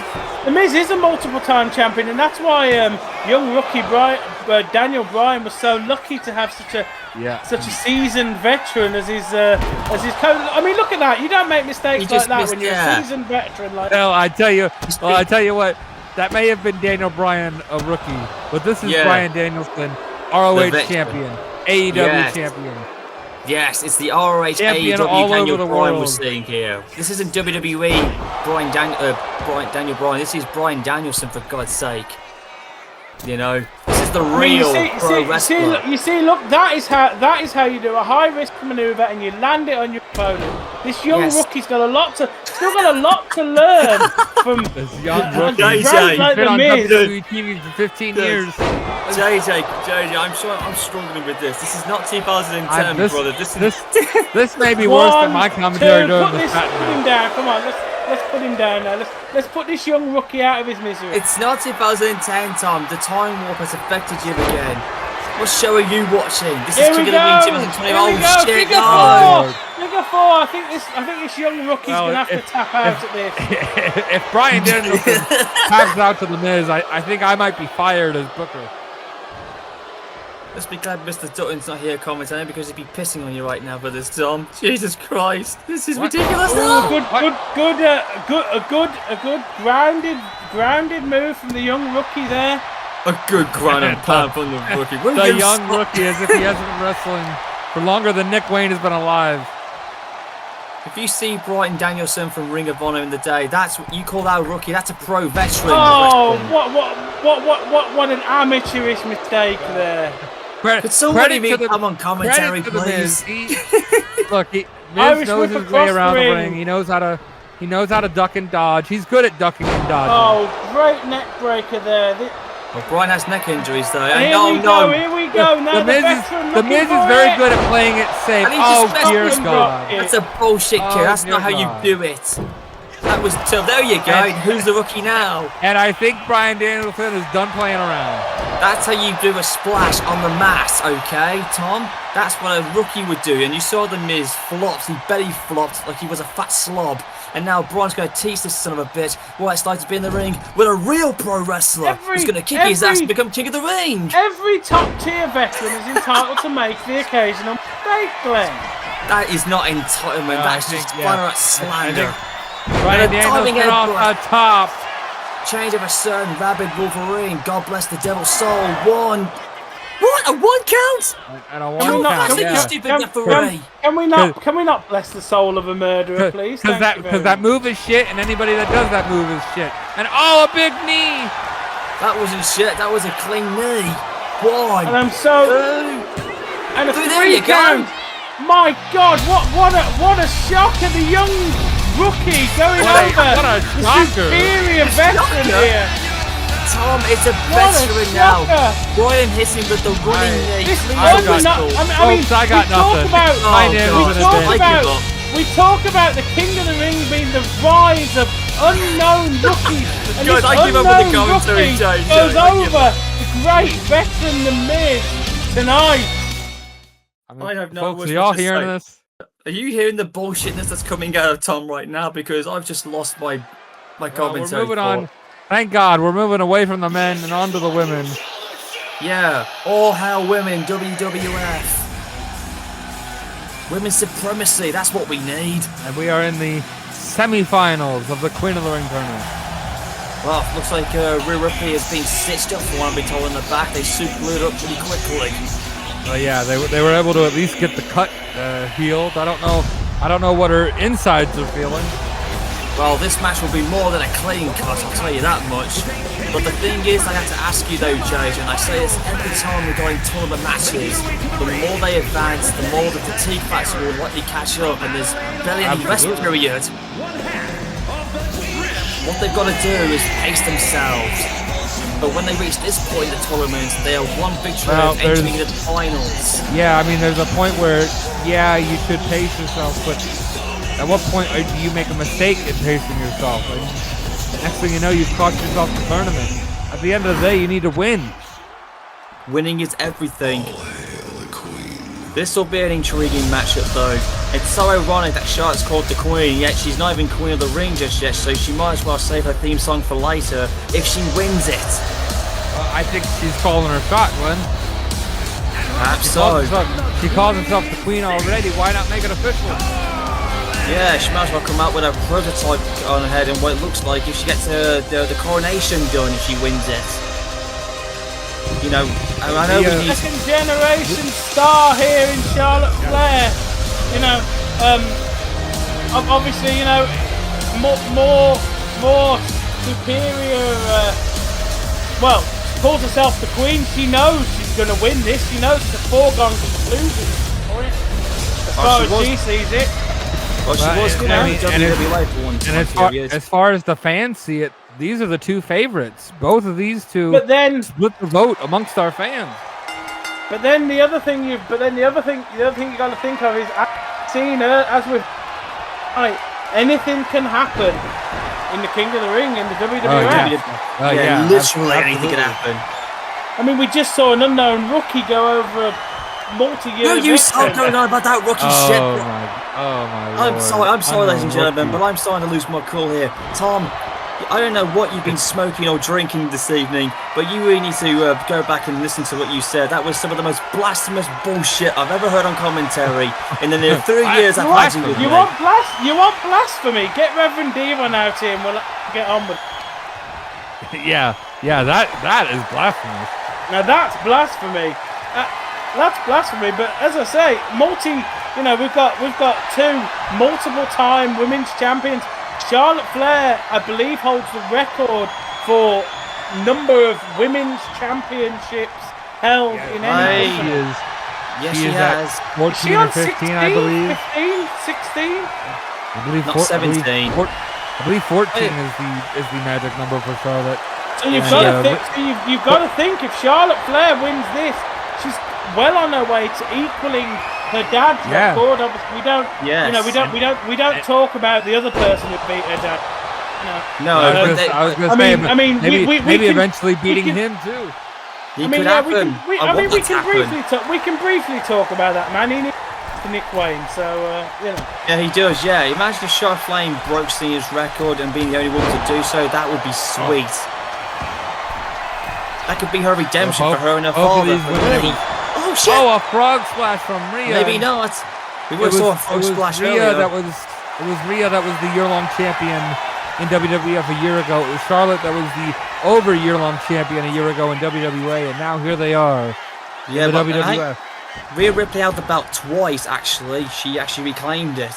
The Miz is a multiple-time champion, and that's why young rookie Daniel Bryan was so lucky to have such a seasoned veteran as his coach. I mean, look at that! You don't make mistakes like that when you're a seasoned veteran. Well, I tell you what, that may have been Daniel Bryan, a rookie, but this is Bryan Danielson, ROH champion, AEW champion. Yes, it's the ROH AEW Daniel Bryan we're seeing here. This isn't WWE Daniel Bryan. This is Bryan Danielson, for God's sake. This is the real pro wrestler. You see, look, that is how you do a high risk maneuver and you land it on your opponent. This young rookie's still got a lot to learn from this young rookie. JJ, he's been on WWE TV for 15 years. JJ, I'm struggling with this. This is not 2010, brother. This may be worse than my commentary during the Put him down. Come on, let's put him down now. Let's put this young rookie out of his misery. It's not 2010, Tom. The time warp has affected you again. What show are you watching? This is King of the Ring 2020. Oh shit! Figure 4. I think this young rookie's gonna have to tap out at this. If Bryan Danielson taps out to the Miz, I think I might be fired as Booker. Let's be glad Mr. Dutton's not here commentating, because he'd be pissing on you right now for this, Tom. Jesus Christ, this is ridiculous. A good grounded move from the young rookie there. A good ground and pound from the rookie. The young rookie, as if he hasn't been wrestling for longer than Nick Wayne has been alive. If you see Bryan Danielson from Ring of Honor in the day, that's what you call that a rookie. That's a pro veteran. Oh, what an amateurish mistake there. Could somebody come on commentary, please? Look, Miz knows his way around the ring. He knows how to duck and dodge. He's good at ducking and dodging. Oh, great neck breaker there. Well, Bryan has neck injuries though. Here we go. Now the Miz is very good at playing it safe. Oh dear God! That's a bullshit kick. That's not how you do it. That was tough. There you go. And who's the rookie now? And I think Bryan Danielson is done playing around. That's how you do a splash on the mat, okay, Tom? That's what a rookie would do. And you saw the Miz flopped. He belly flopped like he was a fat slob. And now Bryan's going to teach this son of a bitch what it's like to be in the ring with a real pro wrestler who's going to kick his ass and become king of the ring. Every top-tier veteran is entitled to make the occasional mistake, Glenn. That is not entitlement. That's just flat-out slander. Bryan Danielson off the top. Change of a certain rabid Wolverine. God bless the devil's soul. One. What? A 1 count? And a 1 count. You stupid referee. Can we not bless the soul of a murderer, please? Because that move is shit, and anybody that does that move is shit. And a big knee. That wasn't shit. That was a clean knee. One. And I'm so... And a There you 3 count. My God, what a shocker. The young rookie going over. What a the shocker. superior veteran here. Tom, it's a What a veteran now. shocker. Bryan hits him with the running knee. This I got nothing. We talk about the King of the Ring being the rise of unknown rookies, and God, this I give up with the unknown commentary, rookie Jay. goes I give over the great veteran, The Miz, tonight. I have no folks, words are y'all to hearing say. this? Are you hearing the bullshitness that's coming out of Tom right now? Because I've just lost my commentary. We're moving on. Thank God, we're moving away from the men and on to the women. Yeah, all hail women, WWF. Women's supremacy, that's what we need. And we are in the semi-finals of the Queen of the Ring tournament. Well, looks like Rhea Ripley has been stitched up for what I've been told in the back. They super glued up pretty quickly. Yeah, they were able to at least get the cut healed. I don't know what her insides are feeling. Well, this match will be more than a clean cut, I'll tell you that much. But the thing is, I have to ask you though, Jade, and I say this every time we're going tournament matches, the more they advance, the more the fatigue factor will likely catch up, and there's barely any rest period. What they've got to do is pace themselves. But when they reach this point in the tournament, they are one victory of entering the finals. Yeah, I mean, there's a point where, yeah, you should pace yourself, but at what point do you make a mistake in pacing yourself? And next thing you know, you've cost yourself the tournament. At the end of the day, you need to win. Winning is everything. This will be an intriguing matchup, though. It's so ironic that Charlotte's called the Queen, yet she's not even Queen of the Ring just yet, so she might as well save her theme song for later if she wins it. I think she's calling her shot, Glenn. Perhaps so. She calls herself the Queen already. Why not make it official? Yeah, she might as well come out with a prototype on her head and what it looks like if she gets the coronation done if she wins it. You know, I know we need... Second generation star here in Charlotte Flair. You know, obviously, you know, more superior. Well, she calls herself the Queen. She knows she's going to win this. She knows it's a foregone conclusion for it, as far as she sees it. Well, she was WWF for one time. As far as the fans see it, these are the two favorites. Both of these two split the vote amongst our fans. But then the other thing you got to think of is, I've seen her as with, anything can happen in the King of the Ring in the WWF. Literally anything can happen. I mean, we just saw an unknown rookie go over a multi-year. No, you stop going on about that rookie shit. I'm sorry, ladies and gentlemen, but I'm starting to lose my cool here. Tom, I don't know what you've been smoking or drinking this evening, but you really need to go back and listen to what you said. That was some of the most blasphemous bullshit I've ever heard on commentary in the near 3 years I've had you with me. You want blasphemy? Get Reverend Devon out here and we'll get on with it. Yeah, that is blasphemous. Now that's blasphemy. That's blasphemy. But as I say, we've got two multiple-time women's champions. Charlotte Flair, I believe, holds the record for number of women's championships held in any company. She has. 14 or 15, I believe. 15, 16? I believe not 17. I believe 14 is the magic number for Charlotte. So you've got to think if Charlotte Flair wins this, she's well on her way to equaling her dad's record. Obviously, we don't talk about the other person who beat her dad. I was going to say, maybe eventually beating him too. We can briefly talk about that man. He needs to Nick Wayne, so Yeah, he does. Yeah, imagine if Charlotte Flair broke Cena's record and being the only woman to do so. That would be sweet. That could be her redemption for her and her father. Oh shit! Oh, a frog splash from Rhea. Maybe not. We would have saw a frog splash earlier. It was Rhea that was the year-long champion in WWF a year ago. It was Charlotte that was the year-long champion a year ago in WWA, and now here they are in the WWF. Rhea Ripley held the belt twice, actually. She actually reclaimed it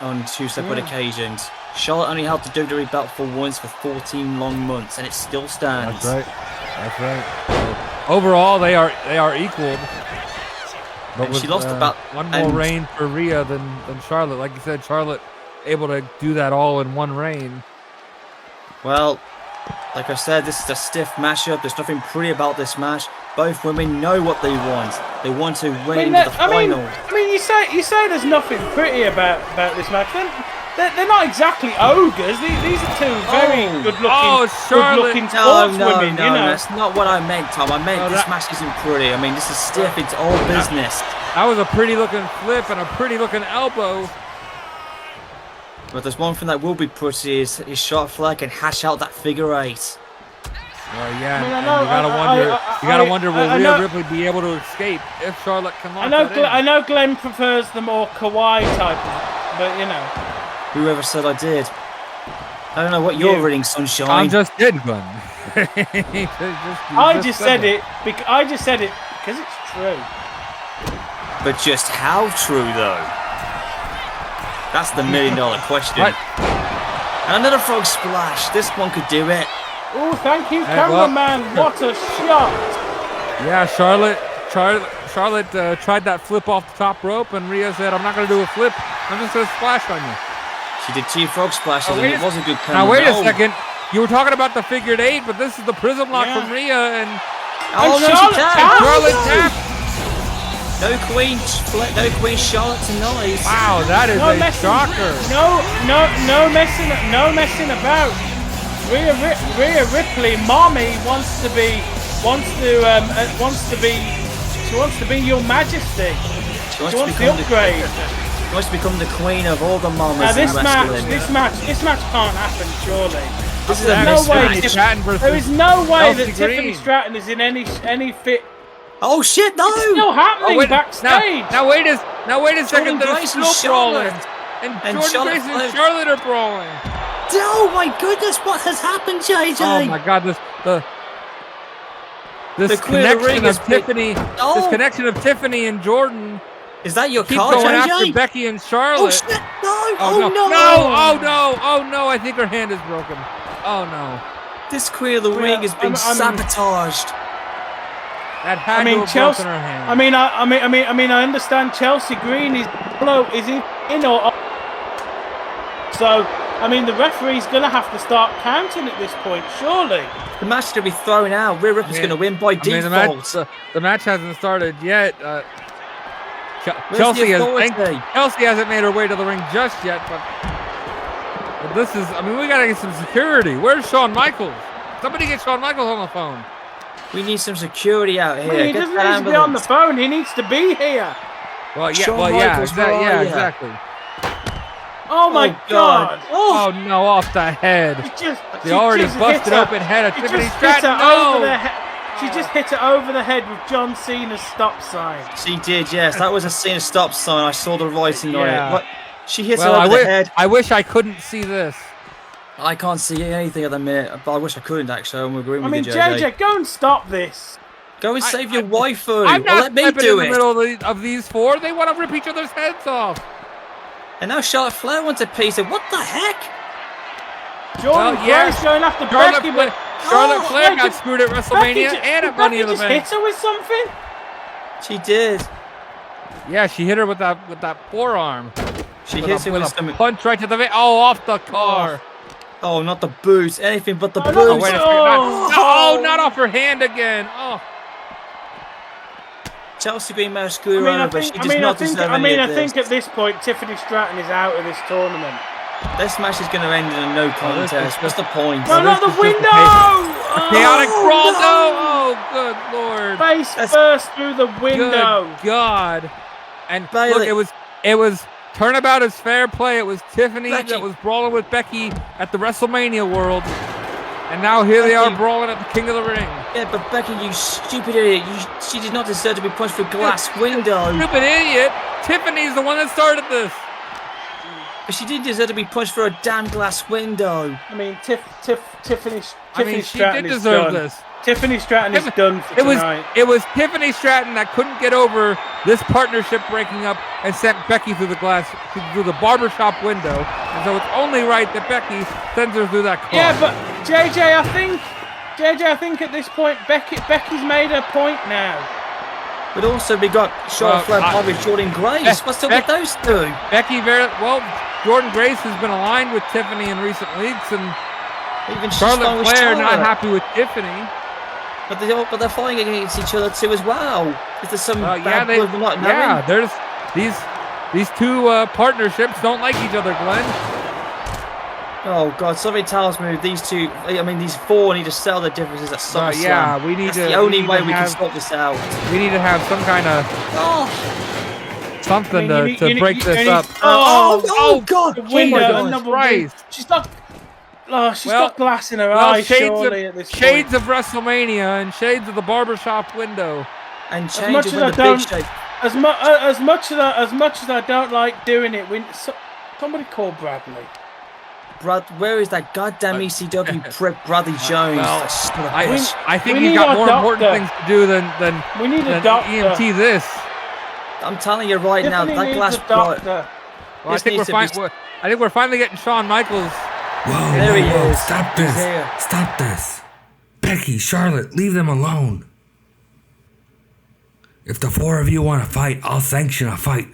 on two separate occasions. Charlotte only held the WWE belt for once for 14 long months, and it still stands. That's right. overall they are equaled. But she lost about one more reign for Rhea than Charlotte. Like you said, Charlotte able to do that all in one reign. Well, like I said, this is a stiff matchup. There's nothing pretty about this match. Both women know what they want. They want to win the final. I mean, you say there's nothing pretty about this match. They're not exactly ogres. These are two very good-looking sports women. No, that's not what I meant, Tom. I meant this match isn't pretty. I mean, this is stiff. It's all business. That was a pretty-looking flip and a pretty-looking elbow. But there's one thing that will be pretty is Charlotte Flair can hash out that figure 8. Well, yeah, you gotta wonder will Rhea Ripley be able to escape if Charlotte can lock that in? I know Glenn prefers the more kawaii type, but you know. Whoever said I did? I don't know what you're reading, Sunshine. I'm just kidding, Glenn. I just said it because it's true. But just how true, though? That's the $1 million question. What? And another frog splash. This one could do it. Oh, thank you, cameraman. What a shot. Yeah, Charlotte tried that flip off the top rope, and Rhea said, I'm not going to do a flip. I'm just going to splash on you. She did 2 frog splashes, and it was a good camera. Now, wait a second. You were talking about the figured 8, but this is the prism lock from Rhea, and Charlotte tapped. No Queen Charlotte tonight. Wow, that is a shocker. No messing about. Rhea Ripley, mommy wants to be your majesty. She wants the upgrade. She wants to become the queen of all the mamas in wrestling. This match can't happen, surely. There is no way that Tiffany Stratton is in any fit. Oh shit! No, it's still happening backstage. Now wait a second. They're still brawling, and Jordynne Grace and Charlotte are brawling. Oh my goodness! What has happened, JJ? Oh my God! This connection of Tiffany. This connection of Tiffany and Jordynne. Is that your keep card, going JJ? After Becky and Charlotte. Oh shit! No! Oh no! I think her hand is broken. Oh no! This Queen of the Ring has been sabotaged. That had to have broken her hand. I understand Chelsea Green is in or. So, the referee's going to have to start counting at this point, surely. The match is going to be thrown out. Rhea Ripley's going to win by default. The match hasn't started yet. Chelsea hasn't made her way to the ring just yet, but this is, we got to get some security. Where's Shawn Michaels? Somebody get Shawn Michaels on the phone. We need some security out here. He doesn't need to be on the phone. He needs to be here. Exactly. Oh my God! Oh no, off the head. They already busted open head of Tiffany Stratton. She just hit it over the head with John Cena's stop sign. She did, yes. That was a Cena stop sign. I saw the writing on it. But she hit it over the head. I wish I couldn't see this. I can't see anything at the minute, but I wish I couldn't actually. I'm agreeing with you, JJ, go and stop this. Go and save your waifu. I'm not let me do in the middle of these four. They want to rip each other's heads off. And now Charlotte Flair wants a piece of what the heck? Jordynne Grace going after Becky, but Charlotte Flair got screwed at WrestleMania and at Money in the Bank. Hit her with something. She did. Yeah, she hit her with that forearm. She hit her with a punch right to the face. Oh, off the car. Oh, not the boots. Anything but the boots. Oh, wait a second. Not off her hand again. Oh. Chelsea Green may have screwed her over, but she does not deserve any of this. I think at this point, Tiffany Stratton is out of this tournament. This match is going to end in a no contest. What's the point? No, not the window! Chaotic brawl, no! Oh, good Lord. Face first through the window. Good God. And look, it was turnabout is fair play. It was Tiffany that was brawling with Becky at the WrestleMania World. And now here they are brawling at the King of the Ring. Yeah, but Becky, you stupid idiot. She did not deserve to be punched through a glass window. Stupid idiot. Tiffany's the one that started this. But she didn't deserve to be punched through a damn glass window. Tiffany she did deserve this. Tiffany Stratton is done for tonight. It was Tiffany Stratton that couldn't get over this partnership breaking up and sent Becky through the barbershop window. And so it's only right that Becky sends her through that car. Yeah, but JJ, I think JJ, I think at this point, Becky's made her point now. But also we got Charlotte Flair with Jordynne Grace. What's up with those two? Jordynne Grace has been aligned with Tiffany in recent weeks, and even Charlotte Flair not happy with Tiffany. But they're fighting against each other too as well. Is there some bad blood we're not knowing? Yeah, there's these two partnerships don't like each other, Glenn. Oh God! Something tells me these four need to settle their differences at SummerSlam. Yeah, we need That's the only way we can sort this out. We need to have some kind of something to break this up. Oh God! The window, Christ! She's got glass in her eyes. Surely at this shades point. of WrestleMania and shades of the barbershop window. And changes in the big shape. As much as I don't like doing it, somebody call Bradley. Brad, where is that goddamn ECW prick Bradley Jones? I think he's got more important things to do than we need a doctor. EMT this. I'm telling you right now, that glass. Well, I think we're finally getting Shawn Michaels. Whoa, there he is. Stop this. Becky, Charlotte, leave them alone. If the four of you want to fight, I'll sanction a fight.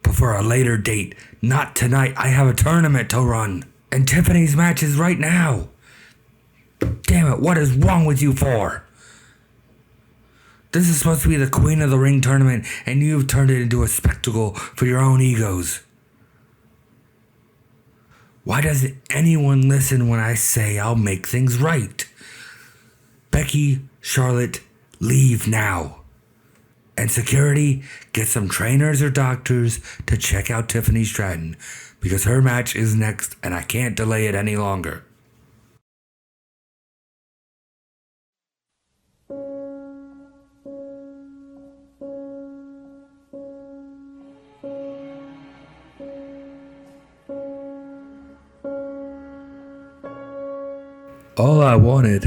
But for a later date, not tonight. I have a tournament to run. And Tiffany's match is right now. Damn it, what is wrong with you four? This is supposed to be the Queen of the Ring tournament, and you've turned it into a spectacle for your own egos. Why doesn't anyone listen when I say I'll make things right? Becky, Charlotte, leave now. And security, get some trainers or doctors to check out Tiffany Stratton, because her match is next and I can't delay it any longer. All I wanted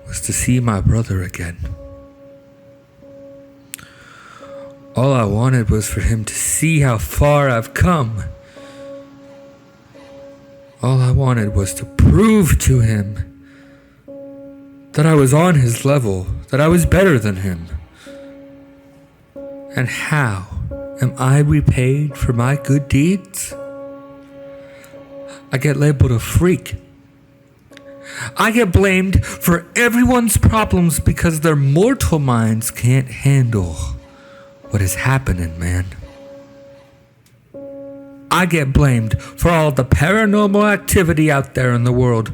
was to see my brother again. All I wanted was for him to see how far I've come. All I wanted was to prove to him that I was on his level, that I was better than him. And how am I repaid for my good deeds? I get labeled a freak. I get blamed for everyone's problems because their mortal minds can't handle what is happening, man. I get blamed for all the paranormal activity out there in the world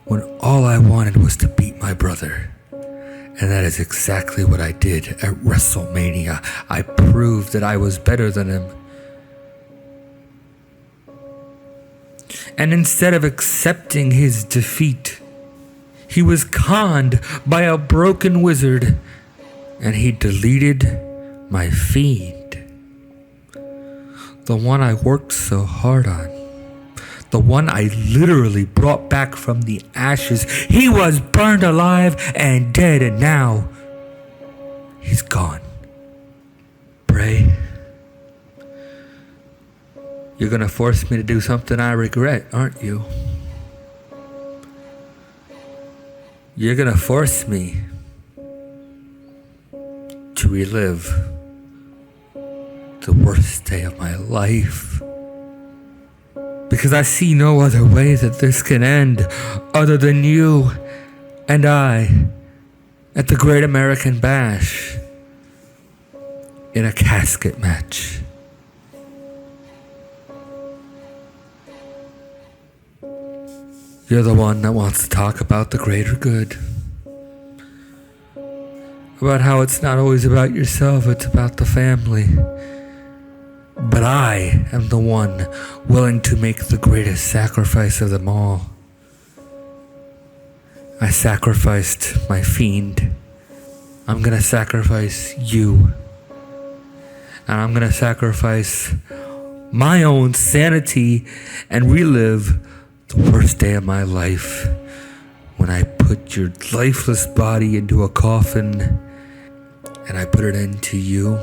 when all I wanted was to beat my brother. And that is exactly what I did at WrestleMania. I proved that I was better than him. And instead of accepting his defeat, he was conned by a broken wizard, and he deleted my feed. The one I worked so hard on. The one I literally brought back from the ashes. He was burned alive and dead, and now he's gone. Bray, you're gonna force me to do something I regret, aren't you? You're gonna force me to relive the worst day of my life. Because I see no other way that this can end other than you and I at the Great American Bash in a casket match. You're the one that wants to talk about the greater good. About how it's not always about yourself, it's about the family. But I am the one willing to make the greatest sacrifice of them all. I sacrificed my fiend. I'm gonna sacrifice you. And I'm gonna sacrifice my own sanity and relive the worst day of my life when I put your lifeless body into a coffin and I put it into you,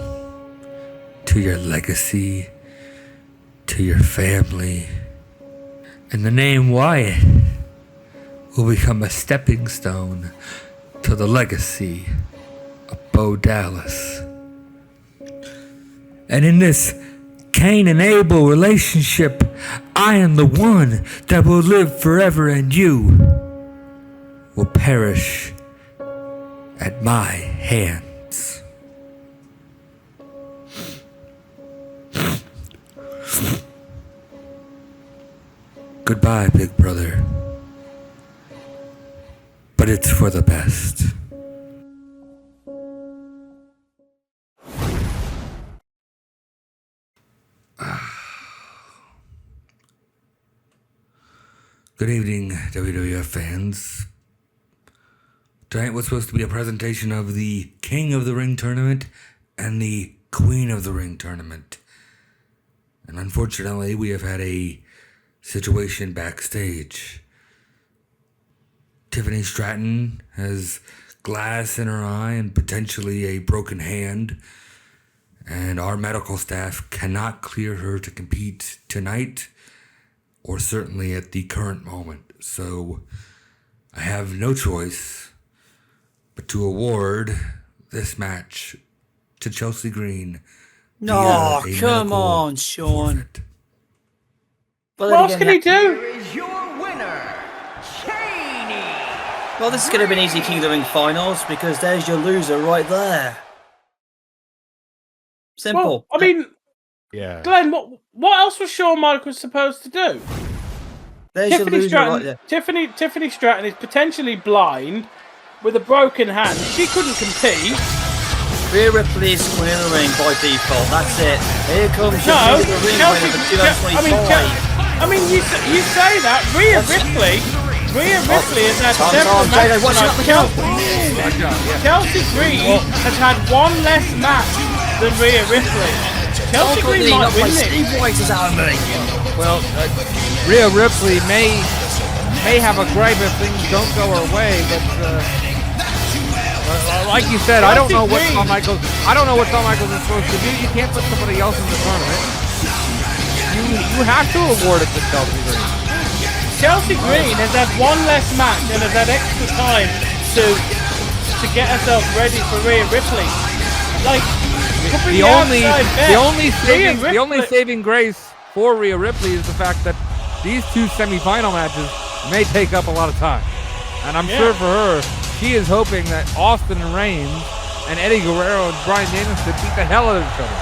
to your legacy, to your family. And the name Wyatt will become a stepping stone to the legacy of Bo Dallas. And in this Cain and Abel relationship, I am the one that will live forever, and you will perish at my hands. Goodbye, big brother. But it's for the best. Good evening, WWF fans. Tonight was supposed to be a presentation of the King of the Ring tournament and the Queen of the Ring tournament. And unfortunately, we have had a situation backstage. Tiffany Stratton has glass in her eye and potentially a broken hand. And our medical staff cannot clear her to compete tonight, or certainly at the current moment. So I have no choice but to award this match to Chelsea Green. No, come on, Sean. Forfeit. What else can he do? Here is your winner, Cheney. Well, this is going to be an easy King of the Ring finals because there's your loser right there. Simple. Well, I mean, Yeah. Glenn, what else was Shawn Michaels supposed to do? There's your loser right there. Tiffany Stratton is potentially blind with a broken hand. She couldn't compete. Rhea Ripley is Queen of the Ring by default. That's it. Here comes your No, King of the Ring winner for 2025. I mean, you say that Rhea Ripley has had several matches. Chelsea Green has had one less match than Rhea Ripley. Chelsea Green might win this. Well, Rhea Ripley may have a gripe if things don't go her way, but like you said, I don't know what Shawn Michaels is supposed to do. You can't put somebody else in the tournament. You have to award it to Chelsea Green. Chelsea Green has had one less match and has had extra time to get herself ready for Rhea Ripley. Like, The only saving grace for Rhea Ripley is the fact that these two semifinal matches may take up a lot of time. And I'm sure for her, she is hoping that Austin Reigns and Eddie Guerrero and Bryan Danielson beat the hell out of each other.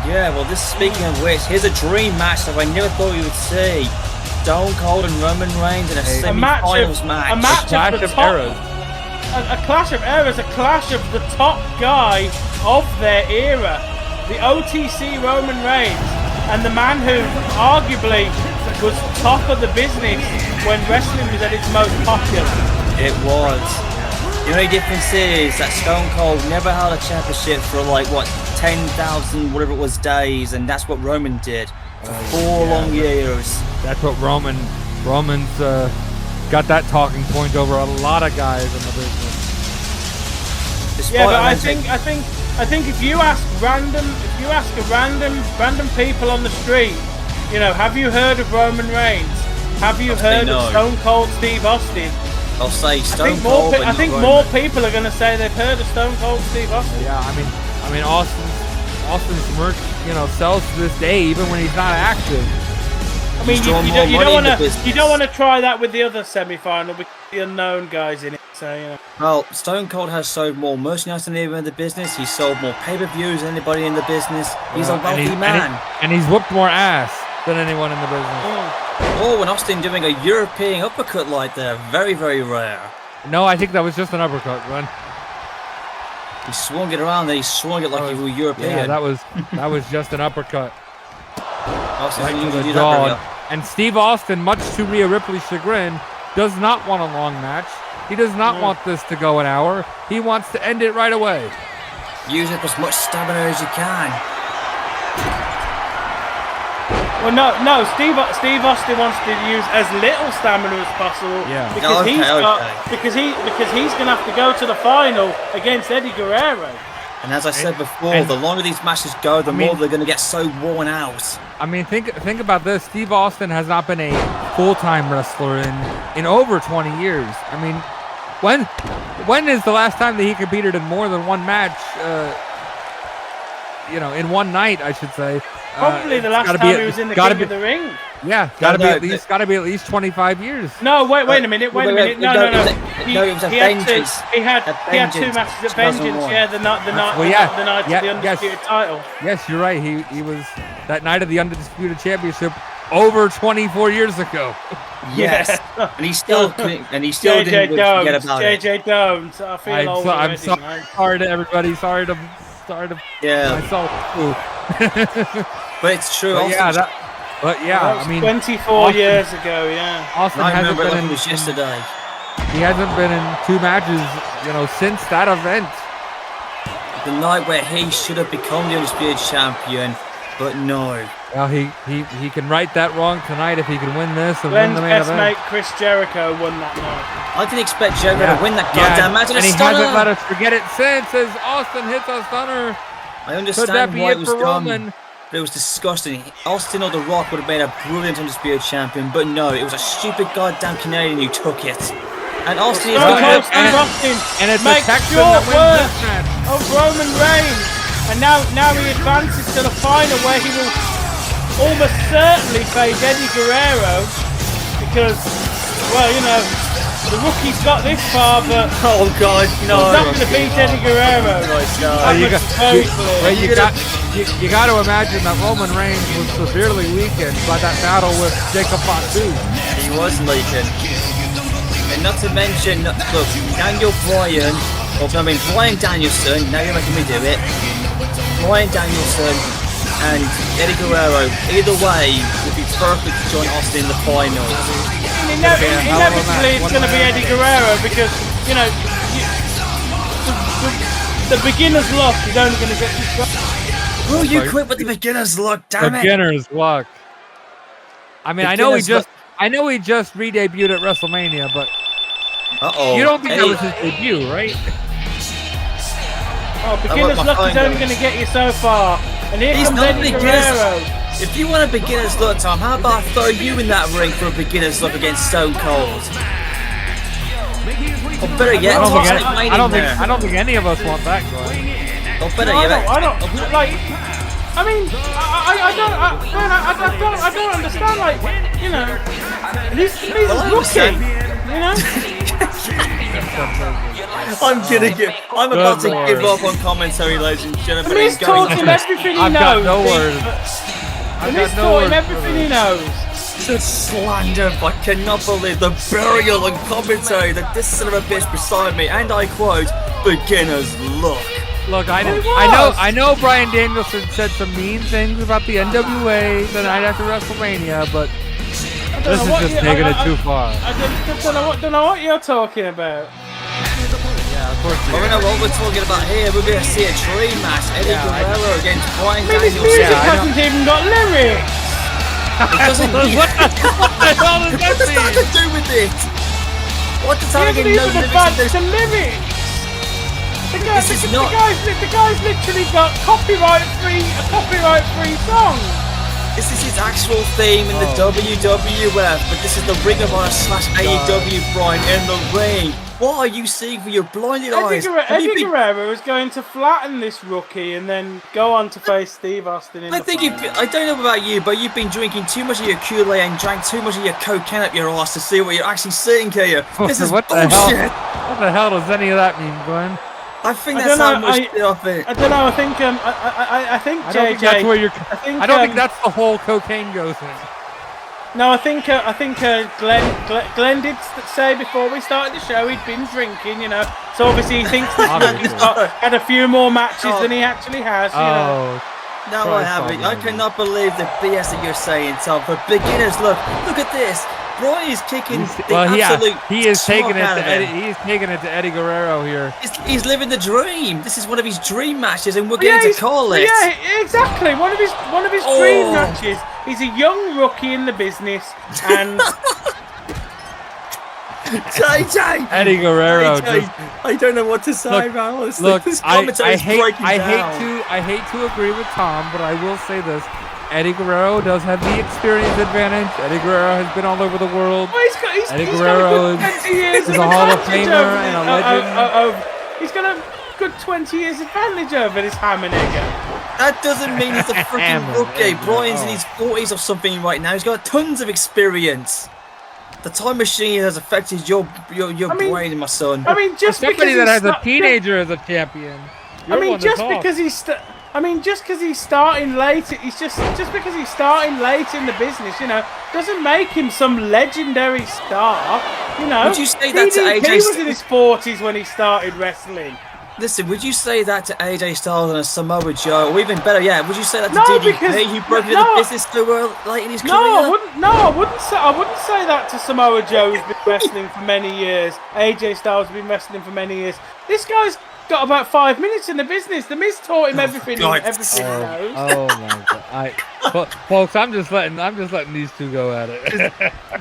Yeah, well, speaking of which, here's a dream match that I never thought we would see. Stone Cold and Roman Reigns in a semi-finals match. A clash of eras. A clash of eras, a clash of the top guy of their era. The OTC Roman Reigns and the man who arguably was top of the business when wrestling was at its most popular. It was. The only difference is that Stone Cold never held a championship for 10,000 whatever it was days, and that's what Roman did for 4 long years. That's what Roman's got that talking point over a lot of guys in the business. But I think if you ask random people on the street, have you heard of Roman Reigns? Have you heard of Stone Cold Steve Austin? I'll say Stone Cold. I think more people are going to say they've heard of Stone Cold Steve Austin. Yeah, I mean Austin's merch, sells to this day even when he's not active. I mean, you don't want to try that with the other semi-final with the unknown guys in it. So Well, Stone Cold has sold more merchandise than anyone in the business. He's sold more pay-per-views than anybody in the business. He's a wealthy man, and he's whooped more ass than anyone in the business. Oh, and Austin doing a European uppercut like that, very, very rare. No, I think that was just an uppercut, Glenn. He swung it around, then he swung it like he was European. Yeah, that was just an uppercut. Right to the jaw. And Steve Austin, much to Rhea Ripley's chagrin, does not want a long match. He does not want this to go an hour. He wants to end it right away. Use up as much stamina as you can. Well, no. Steve Austin wants to use as little stamina as possible. Yeah. Because he's going to have to go to the final against Eddie Guerrero. And as I said before, the longer these matches go, the more they're going to get so worn out. I mean, think about this. Steve Austin has not been a full-time wrestler in over 20 years. I mean, when is the last time that he competed in more than one match? In one night, I should say. Probably the last time he was in the King of the Ring. Yeah, gotta be at least 25 years. No, wait a minute. No. He had 2 matches at Vengeance. Yeah, the night of the Undisputed title. Yes, you're right. He was that night of the Undisputed Championship over 24 years ago. Yes, and he still didn't forget about it. JJ Jones. I feel old already, sorry to everybody. Sorry to myself too. But it's true. I mean, 24 years ago. Yeah, Austin I hasn't remember been it was yesterday. He hasn't been in 2 matches, since that event. The night where he should have become the Undisputed Champion, but no. Well, he can right that wrong tonight if he can win this and win the main event. Mate Chris Jericho won that night. I didn't expect Jericho to win that goddamn match. And he hasn't let us forget it since, as Austin hits a stunner. I understand why it was done, but it was disgusting. Austin or The Rock would have made a brilliant Undisputed Champion, but no, it was a stupid goddamn Canadian who took it. And Austin is going to... And it's make a Texan short that wins this match. Of Roman Reigns. And now he advances to the final where he will almost certainly face Eddie Guerrero because, the rookie's got this far, but oh God, no! He's not going to beat Eddie Guerrero. You got to imagine that Roman Reigns was severely weakened by that battle with Jacob Fatu. He was weakened, and not to mention, look, Bryan Danielson. Now you're making me do it. Bryan Danielson and Eddie Guerrero. Either way, would be perfect to join Austin in the finals. Inevitably, it's going to be Eddie Guerrero because, the beginner's luck is only going to get you started. Will you quit with the beginner's luck, damn it? Beginner's luck. I mean, I know he just re-debuted at WrestleMania, but you don't think that was his debut, right? Oh, beginner's luck is only going to get you so far. And here comes Eddie Guerrero. If you want a beginner's luck, Tom, how about I throw you in that ring for a beginner's luck against Stone Cold? Or better yet, I don't think any of us want that going. Or better yet, I don't understand. He's rookie. I'm about to give up on commentary, ladies and gentlemen. He's taught him everything he knows. No words. He's taught him everything he knows. Such slander! I cannot believe the burial and commentary that this son of a bitch beside me, and I quote, beginner's luck. Look, I know Bryan Danielson said some mean things about the NWA the night after WrestleMania, but this is just taking it too far. I don't know what you're talking about. Yeah, of course. I don't know what we're talking about here. We're going to see a dream match. Eddie Guerrero against Bryan Danielson. This music hasn't even got lyrics. It doesn't. What the hell does that mean? To do with it? What does that mean? The lyrics. The guy's literally got a copyright-free song. This is his actual theme in the WWF, but this is the Ring of Honor / AEW Bryan in the ring. What are you seeing for your blinded eyes? Eddie Guerrero is going to flatten this rookie and then go on to face Steve Austin in the final. I don't know about you, but you've been drinking too much of your Kool-Aid and drank too much of your cocaine up your ass to see what you're actually seeing here. This is what bullshit. What the hell does any of that mean, Glenn? I think that's how much off it. I don't know. I think JJ. I don't think that's where you're. I don't think that's the whole cocaine goes in. No, I think Glenn did say before we started the show he'd been drinking, So obviously he thinks he's had a few more matches than he actually has. No, I haven't. I cannot believe the BS that you're saying, Tom. For beginners, look at this. Bryan is kicking absolute. He is taking it to Eddie. He's taking it to Eddie Guerrero here. He's living the dream. This is one of his dream matches, and we're going to call it. Yeah, exactly. One of his dream matches. He's a young rookie in the business, and JJ! Eddie Guerrero. I don't know what to say, man. Honestly, Look, this I hate to agree with Tom, but I will say this. Eddie Guerrero does have the experience advantage. Eddie Guerrero has been all over the world. Well, Eddie Guerrero is a Hall of Famer and a legend. He's got a good 20 years advantage over this hammer nigga. That doesn't mean he's a freaking rookie. Bryan's in his 40s or something right now. He's got tons of experience. The time machine has affected your brain, my son. I mean, just somebody because that has a teenager as a champion. Just because he's starting late, just because he's starting late in the business, doesn't make him some legendary star. Would you say that to AJ? He was in his 40s when he started wrestling. Listen, would you say that to AJ Styles and a Samoa Joe, or even better, would you say that to DDP, who broke into the business so late in his career? I wouldn't say that to Samoa Joe, who's been wrestling for many years. AJ Styles has been wrestling for many years. This guy's got about 5 minutes in the business. The Miz taught him everything. Everything he knows. Oh my God! Folks, I'm just letting these two go at it.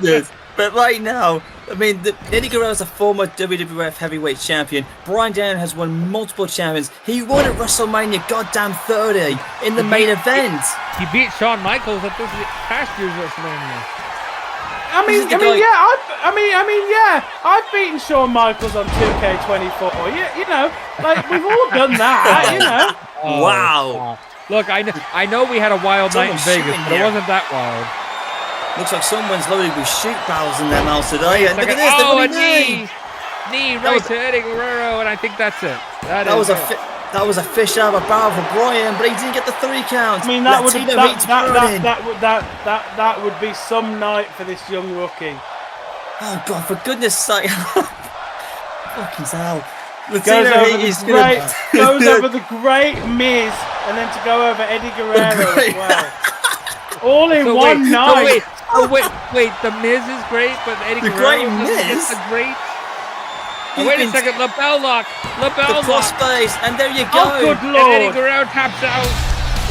Yes. But right now, I mean, Eddie Guerrero is a former WWF heavyweight champion. Bryan Danielson has won multiple champions. He won at WrestleMania goddamn 30 in the main event. He beat Shawn Michaels at this past year's WrestleMania. I've beaten Shawn Michaels on 2K24. We've all done that, Oh, wow. Look, I know we had a wild night in Vegas, but it wasn't that wild. Looks like someone's loaded with shoot barrels in their mouth today. And look at this, a knee right to Eddie Guerrero, and I think that's it. That was a fish out of a barrel for Bryan, but he didn't get the 3 count. I mean, that would be some night for this young rookie. Oh God, for goodness sake! Fucking hell! Goes over the great Miz, and then to go over Eddie Guerrero as well. All in one night. Wait, the Miz is great, but Eddie Guerrero is the great. Wait a second, lapel lock. The cross face, and there you go. Oh, good Lord. And Eddie Guerrero taps out.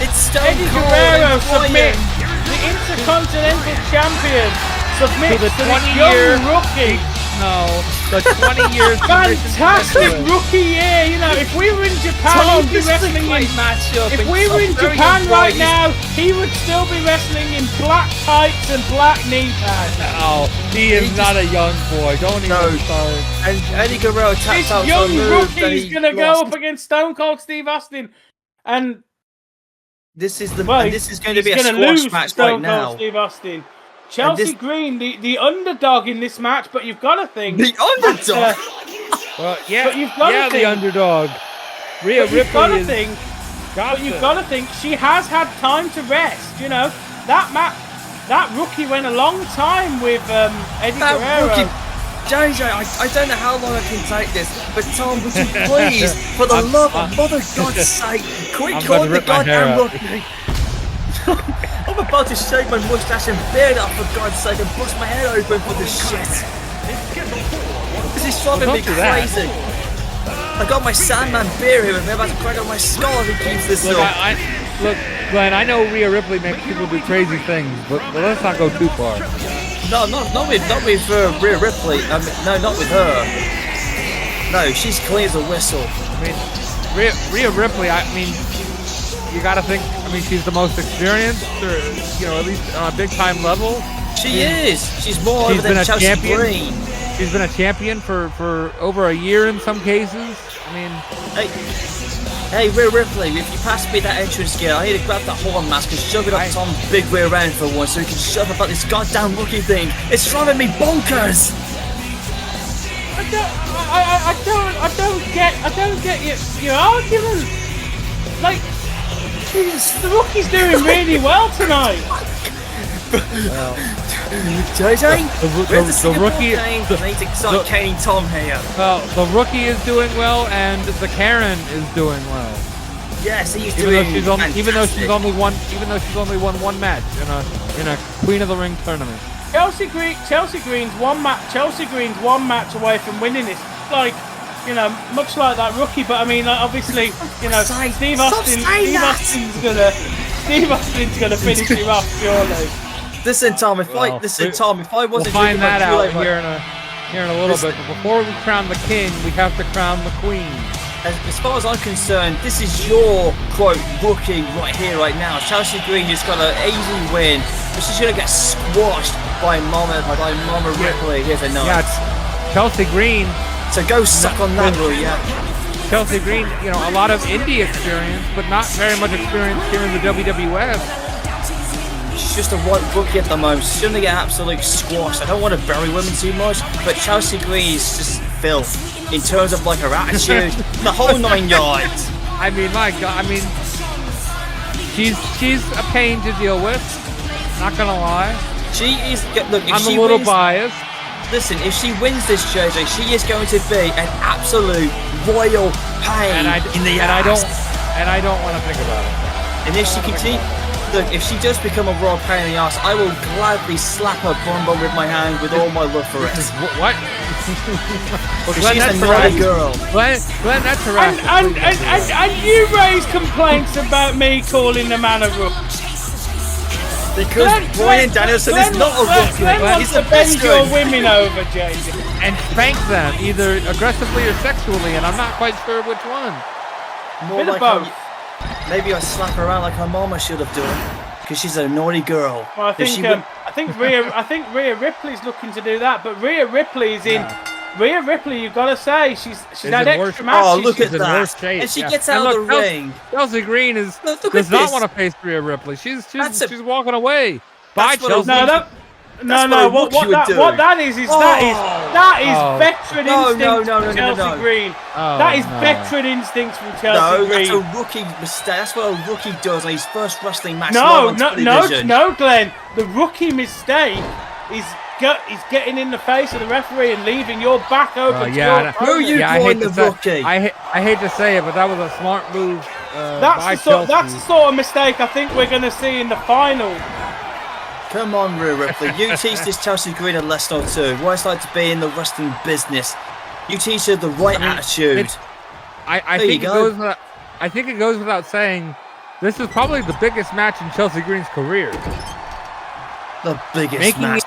It's Eddie Guerrero submits. The Intercontinental Champion submits to the 20-year rookie. No, the 20 years. Fantastic rookie year. If we were in Japan, he'd be wrestling in matchup. If we were in Japan right now, he would still be wrestling in black tights and black knee pads. No, he is not a young boy. Don't even start. And Eddie Guerrero taps out. This young rookie's gonna go up against Stone Cold Steve Austin, and this is going to be a squash match right now. Steve Austin. Chelsea Green, the underdog in this match, but you've got to think the underdog. The underdog. Rhea Ripley you've got to think she has had time to rest. That rookie went a long time with Eddie Guerrero. JJ, I don't know how long I can take this, but Tom, would you please, for the love of Mother God's sake, quick call the goddamn rookie. I'm about to shave my mustache and beard up, for God's sake, and bust my head open for this shit. This is driving me crazy. I got my Sandman beer here, and I'm about to crack on my skull if he keeps this up. Look, Glenn, I know Rhea Ripley makes people do crazy things, but let's not go too far. No, not with Rhea Ripley. No, not with her. No, she's clean as a whistle. I mean, Rhea Ripley. I mean, you got to think. I mean, she's the most experienced, or at least on a big time level. She is. She's more over than Chelsea Green. She's been a champion for over a year in some cases. I mean, hey, Rhea Ripley, if you pass me that entrance gear, I need to grab that horn mask and shove it up Tom's big rear end for once, so he can shut up about this goddamn rookie thing. It's driving me bonkers. I don't get your argument. Like, Jesus, the rookie's doing really well tonight. JJ, the rookie. I need to start caning Tom here. Well, the rookie is doing well, and the Karen is doing well. Yes, he's even doing. Even though she's only won one match in a Queen of the Ring tournament. Chelsea Green's one match away from winning this. Like, much like that rookie, but I mean, obviously, Steve Austin's gonna finish him off surely. Listen, Tom. If I wasn't find that out here in a. here in a little bit, but before we crown the king, we have to crown the queen. As far as I'm concerned, this is your, quote, rookie right here, right now. Chelsea Green just got an easy win, but she's going to get squashed by Mama Ripley. Here's a night. Yeah, Chelsea Green. So go suck on that, Rhea. Chelsea Green, you know, a lot of indie experience, but not very much experience here in the WWF. She's just a white rookie at the moment. She's going to get absolute squashed. I don't want to bury women too much, but Chelsea Green is just filth in terms of like her attitude, the whole 9 yards. I mean, my God, I mean, she's a pain to deal with. Not gonna lie. She is. Look, if I'm she a little wins, biased. Listen, if she wins this, JJ, she is going to be an absolute royal pain in the ass. And I don't want to think about it. And if she continues. Look, if she does become a royal pain in the ass, I will gladly slap her bum with my hand with all my love for it. What? Because she's a naughty girl. Glenn, that's harassment. And you raise complaints about me calling the man a rookie. Because Bryan Danielson is not a rookie. He's the best your women over, JJ. And spank them, either aggressively or sexually, and I'm not quite sure which one. More like both. Maybe I slap her around like her mama should have done, because she's a naughty girl. Well, I think Rhea Ripley's looking to do that, but Rhea Ripley is in. Rhea Ripley, you've got to say, she's had extra matches. Oh, look at that! And she gets out of the ring. Chelsea Green does not want to face Rhea Ripley. She's walking away. Bye, Chelsea. No. What that is veteran instinct from Chelsea Green. That is veteran instinct from Chelsea Green. No, that's a rookie mistake. That's what a rookie does on his first wrestling match. No, Glenn. The rookie mistake is getting in the face of the referee and leaving your back open. Who are you calling the rookie? I hate to say it, but that was a smart move. That's the sort of mistake I think we're going to see in the final. Come on, Rhea Ripley. You teach this Chelsea Green a lesson or two. What it's like to be in the wrestling business. You teach her the right attitude. I think it goes without saying, this is probably the biggest match in Chelsea Green's career. The biggest making match.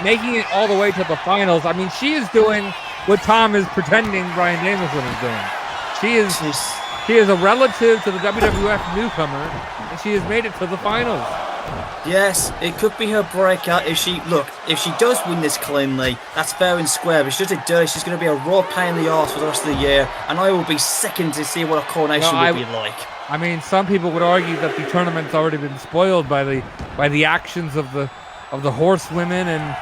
Making it all the way to the finals. I mean, she is doing what Tom is pretending Bryan Danielson is doing. She is a relative to the WWF newcomer, and she has made it to the finals. Yes, it could be her breakout if she does win this cleanly, that's fair and square, but if she does it dirty, she's going to be a raw pain in the arse for the rest of the year, and I will be sickened to see what a coronation would be like. I mean, some people would argue that the tournament's already been spoiled by the actions of the horsewomen and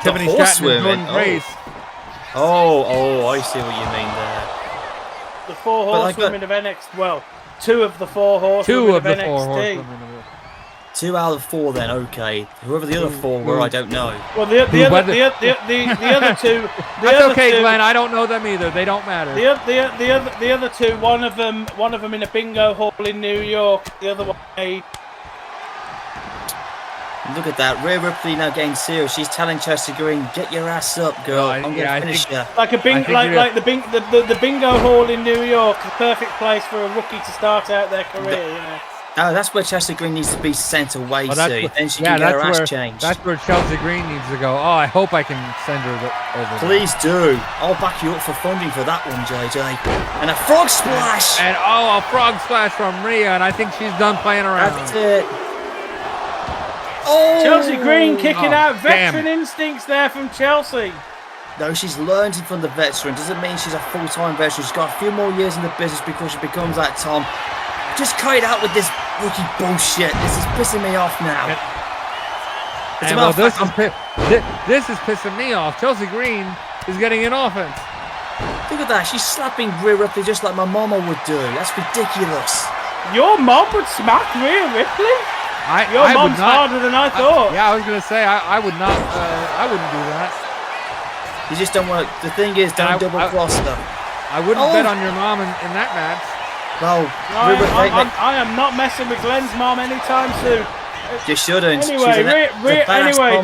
Tiffany Stratton and Jordynne Grace. Oh, I see what you mean there. The 4 horsewomen of NXT. Well, 2 of the 4 horsewomen of NXT. 2 out of 4 then, okay. Whoever the other 4 were, I don't know. Well, the other 2... That's okay, Glenn, I don't know them either. They don't matter. The other 2, one of them in a bingo hall in New York, the other one Look at that, Rhea Ripley now getting serious. She's telling Chelsea Green, get your ass up, girl. I'm gonna finish you. Like the bingo hall in New York, the perfect place for a rookie to start out their career, you know. Oh, that's where Chelsea Green needs to be sent away to. Then she can get her ass changed. That's where Chelsea Green needs to go. Oh, I hope I can send her over. Please do. I'll back you up for funding for that one, JJ. And a frog splash. And a frog splash from Rhea, and I think she's done playing around. That's it. Oh, Chelsea Green kicking out veteran instincts there from Chelsea. No, she's learned it from the veteran. Doesn't mean she's a full-time veteran. She's got a few more years in the business before she becomes that Tom. Just cut it out with this rookie bullshit. This is pissing me off now. This is pissing me off. Chelsea Green is getting an offense. Look at that. She's slapping Rhea Ripley just like my mama would do. That's ridiculous. Your mom would smack Rhea Ripley? Your mom's harder than I thought. I was going to say, I would not. I wouldn't do that. You just don't want to. The thing is, don't double cross them. I wouldn't bet on your mom in that match. Well, I am not messing with Glenn's mom anytime soon. You shouldn't. Anyway,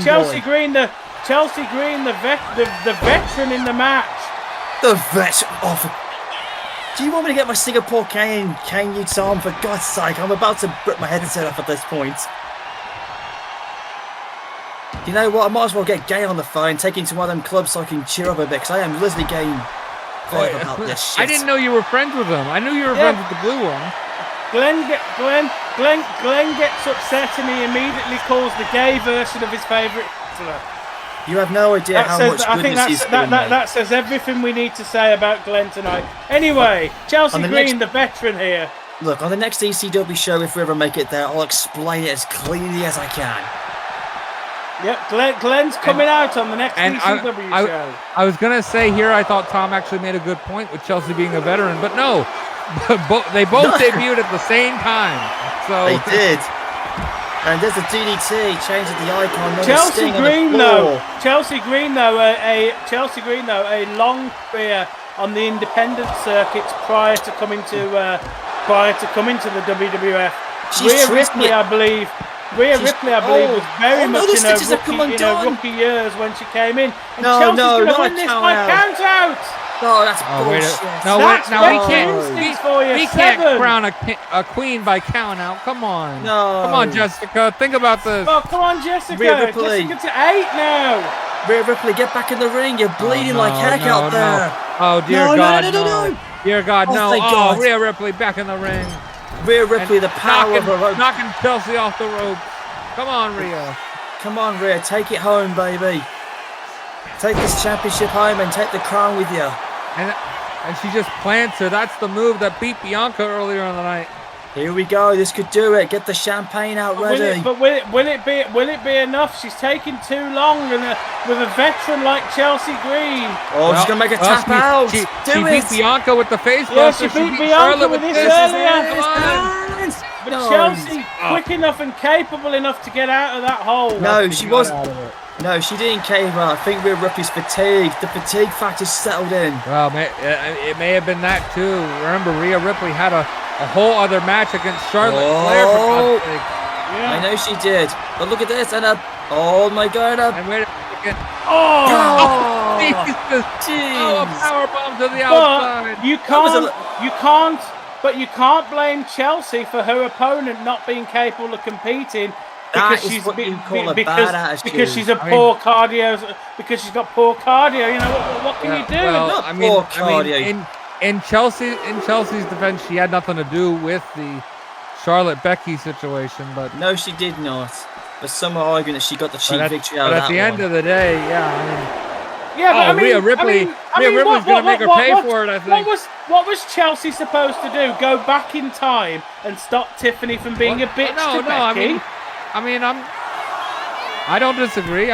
Chelsea Green, the veteran in the match. The veteran. Do you want me to get my Singapore cane, you Tom? For God's sake, I'm about to rip my headset off at this point. You know what? I might as well get Gay on the phone, take him to one of them clubs so I can cheer up a bit, because I am literally getting fed up about this shit. I didn't know you were friends with him. I knew you were friends with the blue one. Glenn gets upset and he immediately calls the gay version of his favourite wrestler. You have no idea how much goodness he's given me. That says everything we need to say about Glenn tonight. Anyway, Chelsea Green, the veteran here. Look, on the next ECW show, if we ever make it there, I'll explain it as cleanly as I can. Yep, Glenn's coming out on the next ECW show. I was going to say here, I thought Tom actually made a good point with Chelsea being a veteran, but no. They both debuted at the same time. So they did. And there's a DDT, changing the icon. Chelsea Green though, a long career on the independent circuits prior to coming to the WWF. Rhea Ripley, I believe, was very much in her rookie years when she came in. And Chelsea's going to win this by count out. No, that's bullshit. We can't crown a queen by count out. Come on. No. Come on, Jessica. Think about this. Oh, come on, Jessica. Rhea Ripley. Jessica to 8 now. Rhea Ripley, get back in the ring. You're bleeding like heck out there. Oh, dear God, no. Dear God, no. God. Rhea Ripley back in the ring. Rhea Ripley, the power of her rope. Knocking Chelsea off the rope. Come on, Rhea. Come on, Rhea. Take it home, baby. Take this championship home and take the crown with you. And she just plants her. That's the move that beat Bianca earlier in the night. Here we go. This could do it. Get the champagne out ready. Will it be enough? She's taking too long, and with a veteran like Chelsea Green. Oh, she's gonna make a tap out. She beat Bianca with the face buster. She beat Bianca with this earlier. But Chelsea, quick enough and capable enough to get out of that hole. No, she wasn't. No, she didn't cave her. I think Rhea Ripley's fatigued. The fatigue factor's settled in. Well, it may have been that too. Remember, Rhea Ripley had a whole other match against Charlotte Flair. I know she did. But look at this. And oh my God. And wait a second. Jesus. Jeez. A power bomb to the outside. But you can't blame Chelsea for her opponent not being capable of competing. Because she's what you call a bad attitude. Because she's poor cardio. Because she's got poor cardio. You know what can you do? Well, poor cardio. In Chelsea's defense, she had nothing to do with the Charlotte Becky situation. But no, she did not. But some are arguing that she got the cheap victory out of that. But at the end of the day, Rhea Ripley's going to make her pay for it, I think. What was Chelsea supposed to do? Go back in time and stop Tiffany from being a bitch to Becky? I don't disagree.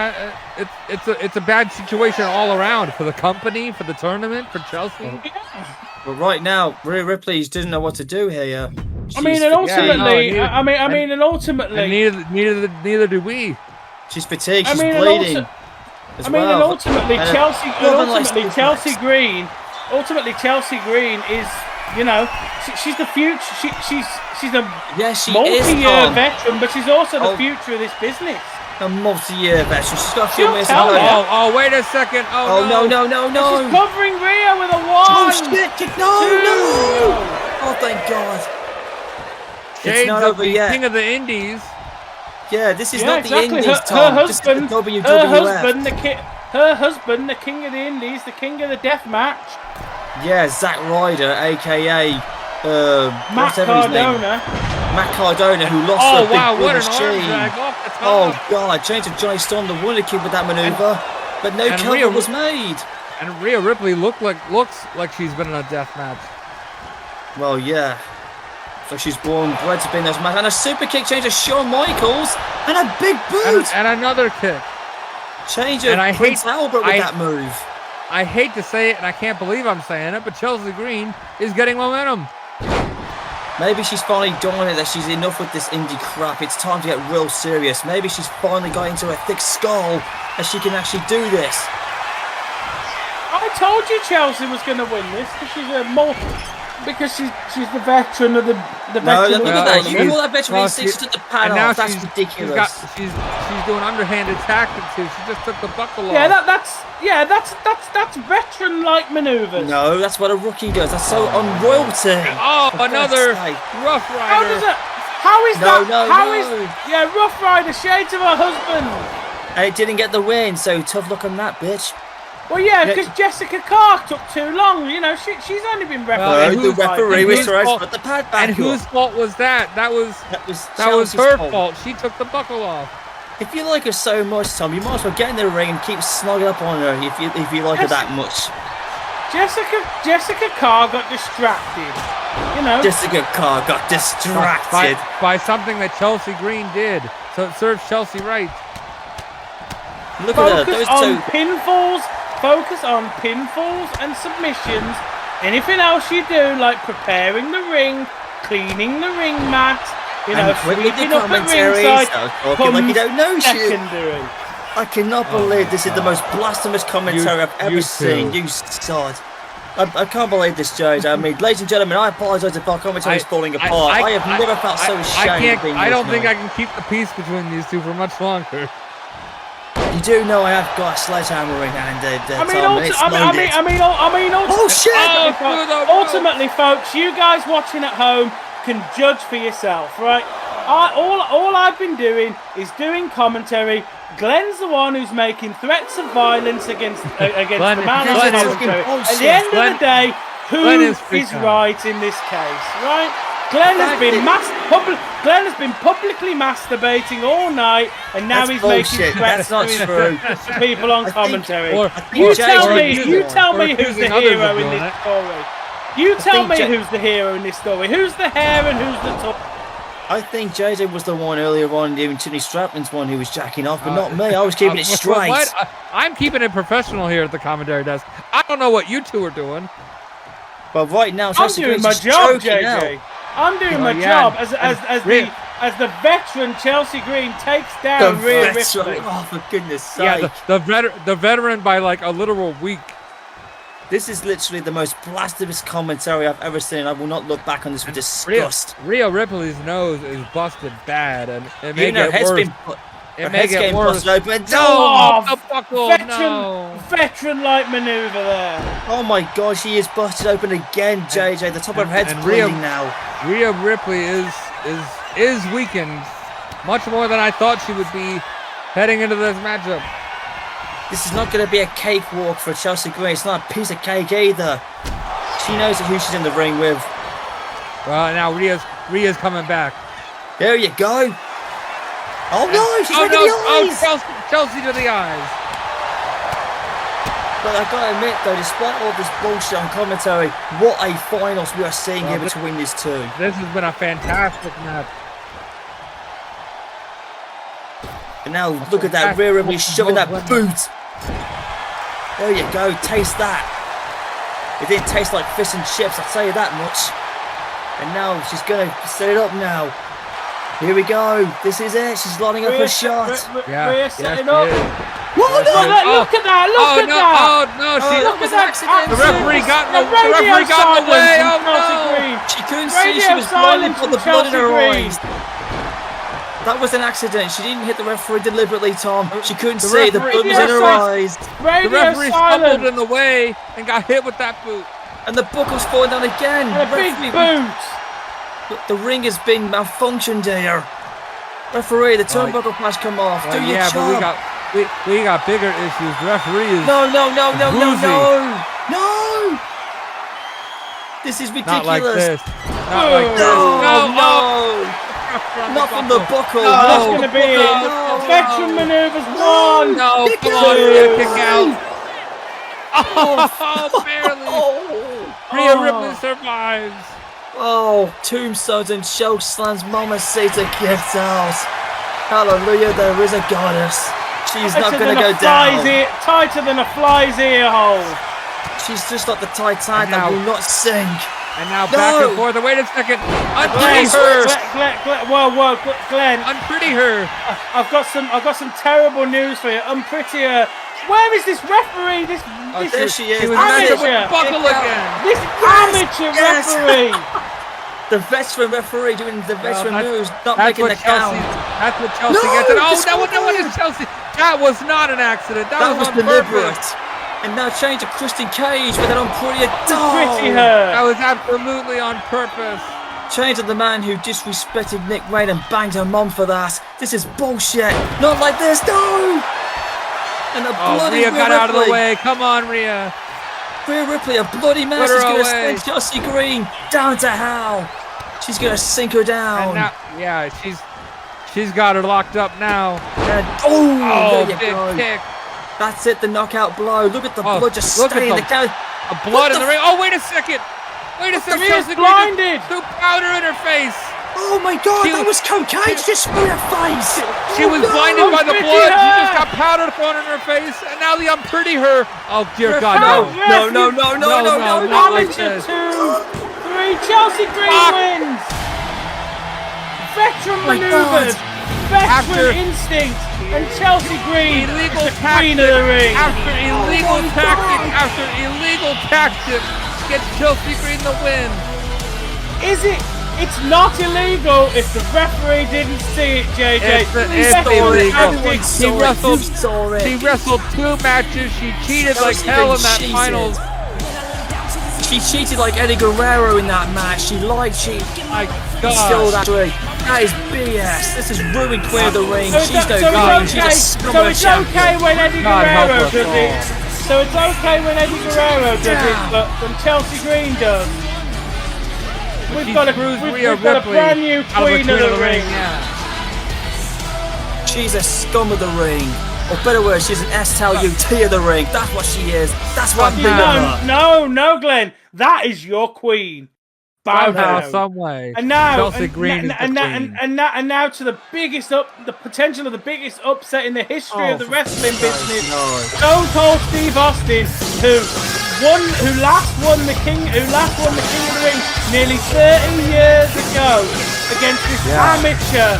It's a bad situation all around for the company, for the tournament, for Chelsea. But right now, Rhea Ripley doesn't know what to do here. Neither do we. She's fatigued. She's bleeding. Ultimately, Chelsea Green is, she's the future. She's a multi-year veteran, but she's also the future of this business. A multi-year veteran. She's got a few minutes. Oh, wait a second. No. She's covering Rhea with a 1. Oh shit! No. Oh, thank God. It's not over yet. King of the Indies. Yeah, this is not the Indies, Tom. This is the WWF. Her husband, the King of the Indies, the King of the Death Match. Yeah, Zack Ryder, a.k.a. Matt Cardona. Matt Cardona, who lost the big what an machine. arm drag off the top. Oh, God. Changed to Johnny Storm, the Wonder Kid, with that maneuver. But no cover was made. And Rhea Ripley looks like she's been in a death match. Well, yeah. So she's bred to be in those matches. And a super kick change to Shawn Michaels. And a big boot. And another kick. Change of Prince Albert with that move. I hate to say it, and I can't believe I'm saying it, but Chelsea Green is getting momentum. Maybe she's finally dawned it that she's enough with this indie crap. It's time to get real serious. Maybe she's finally got into a thick skull that she can actually do this. I told you Chelsea was going to win this because she's the veteran of the veteran. No, look at that. You know that veteran she took the pad off. That's ridiculous. She's doing underhanded tactics here. She just took the buckle off. That's veteran-like maneuvers. No, that's what a rookie does. That's so unroyalty. Oh, another Rough Rider. How is that? Rough Rider, shades of her husband. And it didn't get the win, so tough luck on that, bitch. Well, yeah, because Jessica Carr took too long. You know, she's only been refereeing. The referee was trying to put the pad back. And whose fault was that? That was her fault. She took the buckle off. If you like her so much, Tom, you might as well get in the ring and keep snogging up on her if you like her that much. Jessica Carr got distracted. You know. Jessica Carr got distracted by something that Chelsea Green did. So it serves Chelsea right. Look at her. Focus on pinfalls and submissions. Anything else you do, like preparing the ring, cleaning the ring mat, you know, sweeping up the ringside, talking like you don't know shit. Secondary. I cannot believe this is the most blasphemous commentary I've ever seen. You sod. I can't believe this, Jade. I mean, ladies and gentlemen, I apologise if our commentary is falling apart. I have never felt so ashamed. I don't think I can keep the peace between these two for much longer. You do know I have got a sledgehammer in hand, ultimately, folks, you guys watching at home can judge for yourself, right? All I've been doing is doing commentary. Glenn's the one who's making threats of violence against the man on commentary. At the end of the day, who is right in this case, right? Glenn has been publicly masturbating all night, and now he's making threats to people on commentary. You tell me who's the hero in this story. You tell me who's the hero in this story. Who's the hair and who's the top? I think JJ was the one earlier on, even Tiffany Stratton's one who was jacking off, but not me. I was keeping it straight. I'm keeping it professional here at the commentary desk. I don't know what you two are doing. But right now, I'm doing my job, JJ. I'm doing my job as the veteran Chelsea Green takes down Rhea Ripley. Oh, for goodness sake! Yeah, the veteran by like a literal week. This is literally the most blasphemous commentary I've ever seen. I will not look back on this with disgust. Rhea Ripley's nose is busted bad, and it may get worse. It may get worse. Veteran-like maneuver there. Oh my God, she is busted open again, JJ. The top of her head's bleeding now. Rhea Ripley is weakened, much more than I thought she would be heading into this matchup. This is not going to be a cakewalk for Chelsea Green. It's not a piece of cake either. She knows who she's in the ring with. Well, now Rhea's coming back. There you go. Oh no, she's right to the eyes. Chelsea to the eyes. But I've got to admit though, despite all this bullshit on commentary, what a finals we are seeing here between these two. This has been a fantastic match. And now look at that Rhea Ripley shoving that boot. There you go, taste that. It didn't taste like fish and chips, I'll tell you that much. And now she's going to set it up now. Here we go. This is it. She's lining up her shot. Rhea setting up. What? Look at that. Look at that. Oh, no. That was an accident. The referee got in the way. Oh, no. She couldn't see. She was blinded by the blood in her eyes. That was an accident. She didn't hit the referee deliberately, Tom. She couldn't see. The blood was in her eyes. The referee stumbled in the way and got hit with that boot. And the buckle's falling down again. A big boot. The ring has been malfunctioned here. Referee, the turnbuckle patch come off. Do your job. But we got bigger issues. The referee is No. This is ridiculous. Not like this. No. Not from the buckle. No, that's going to be it. Veteran maneuvers one. No, come on, Rhea, kick out. Oh, barely. Rhea Ripley survives. Oh, tombstones and choke slams. Mama Sita gets out. Hallelujah, there is a goddess. She's not going to go down. Tighter than a fly's ear hole. She's just like the Titanic that will not sink. And now back and forth. Wait a second. Unpretty her. Glenn. Unpretty her. I've got some terrible news for you. Unpretty her. Where is this referee? This there she is. She was messing with the buckle again. This amateur referee. The veteran referee doing the veteran moves, not making the count. That's what Chelsea gets. Oh, no, what is Chelsea? That was not an accident. That was deliberate. And now change to Christian Cage with an unpretty her. That was absolutely on purpose. Change to the man who disrespected Nick Wayne and banged her mom for that. This is bullshit. Not like this, no! And a bloody Rhea got out of the Ripley. way. Come on, Rhea. Rhea Ripley, a bloody mess. Put her She's going to away. send Chelsea Green down to hell. She's going to sink her down. And now, she's got her locked up now. And, Oh, there you big go. kick. That's it, the knockout blow. Look at the blood just look at staining the couch. Blood in the ring. Oh, wait a second. Wait a second. Rhea's Chelsea blinded. Threw powder in her face. Oh my God, that was cocaine just through her face. She was blinded by the blood. She just got powder thrown in her face, and now the unpretty her. Oh dear God, no. No. Not like Amateur this. 2-3. Chelsea Green wins. Veteran maneuvers, veteran instinct, and Chelsea Green Illegal is the queen of the ring. After illegal tactic gets Chelsea Green the win. Is it? It's not illegal if the referee didn't see it, JJ. It's illegal. Saw it. She wrestled 2 matches. She cheated like hell in that finals. She cheated like Eddie Guerrero in that match. She lied. My Still God. that is BS. This is ruining Queen of the Ring. So She's no it's good. She's a okay. scum So of a it's champion. okay when Eddie God help Guerrero us does all. it. So it's okay when Eddie Guerrero does it, but when Chelsea Green does. We've got a brand new queen of the ring. Yeah. She's a scum of the ring. Or better words, she's an SLUT of the ring. That's what she is. That's what I'm being of her. No, Glenn. That is your queen. Bow Somehow, down. some way. And now, Chelsea Green is the queen. and now to the the potential of the biggest upset in the history of the wrestling business. Stone Cold Steve Austin, who last won the King of the Ring nearly 30 years ago against this amateur.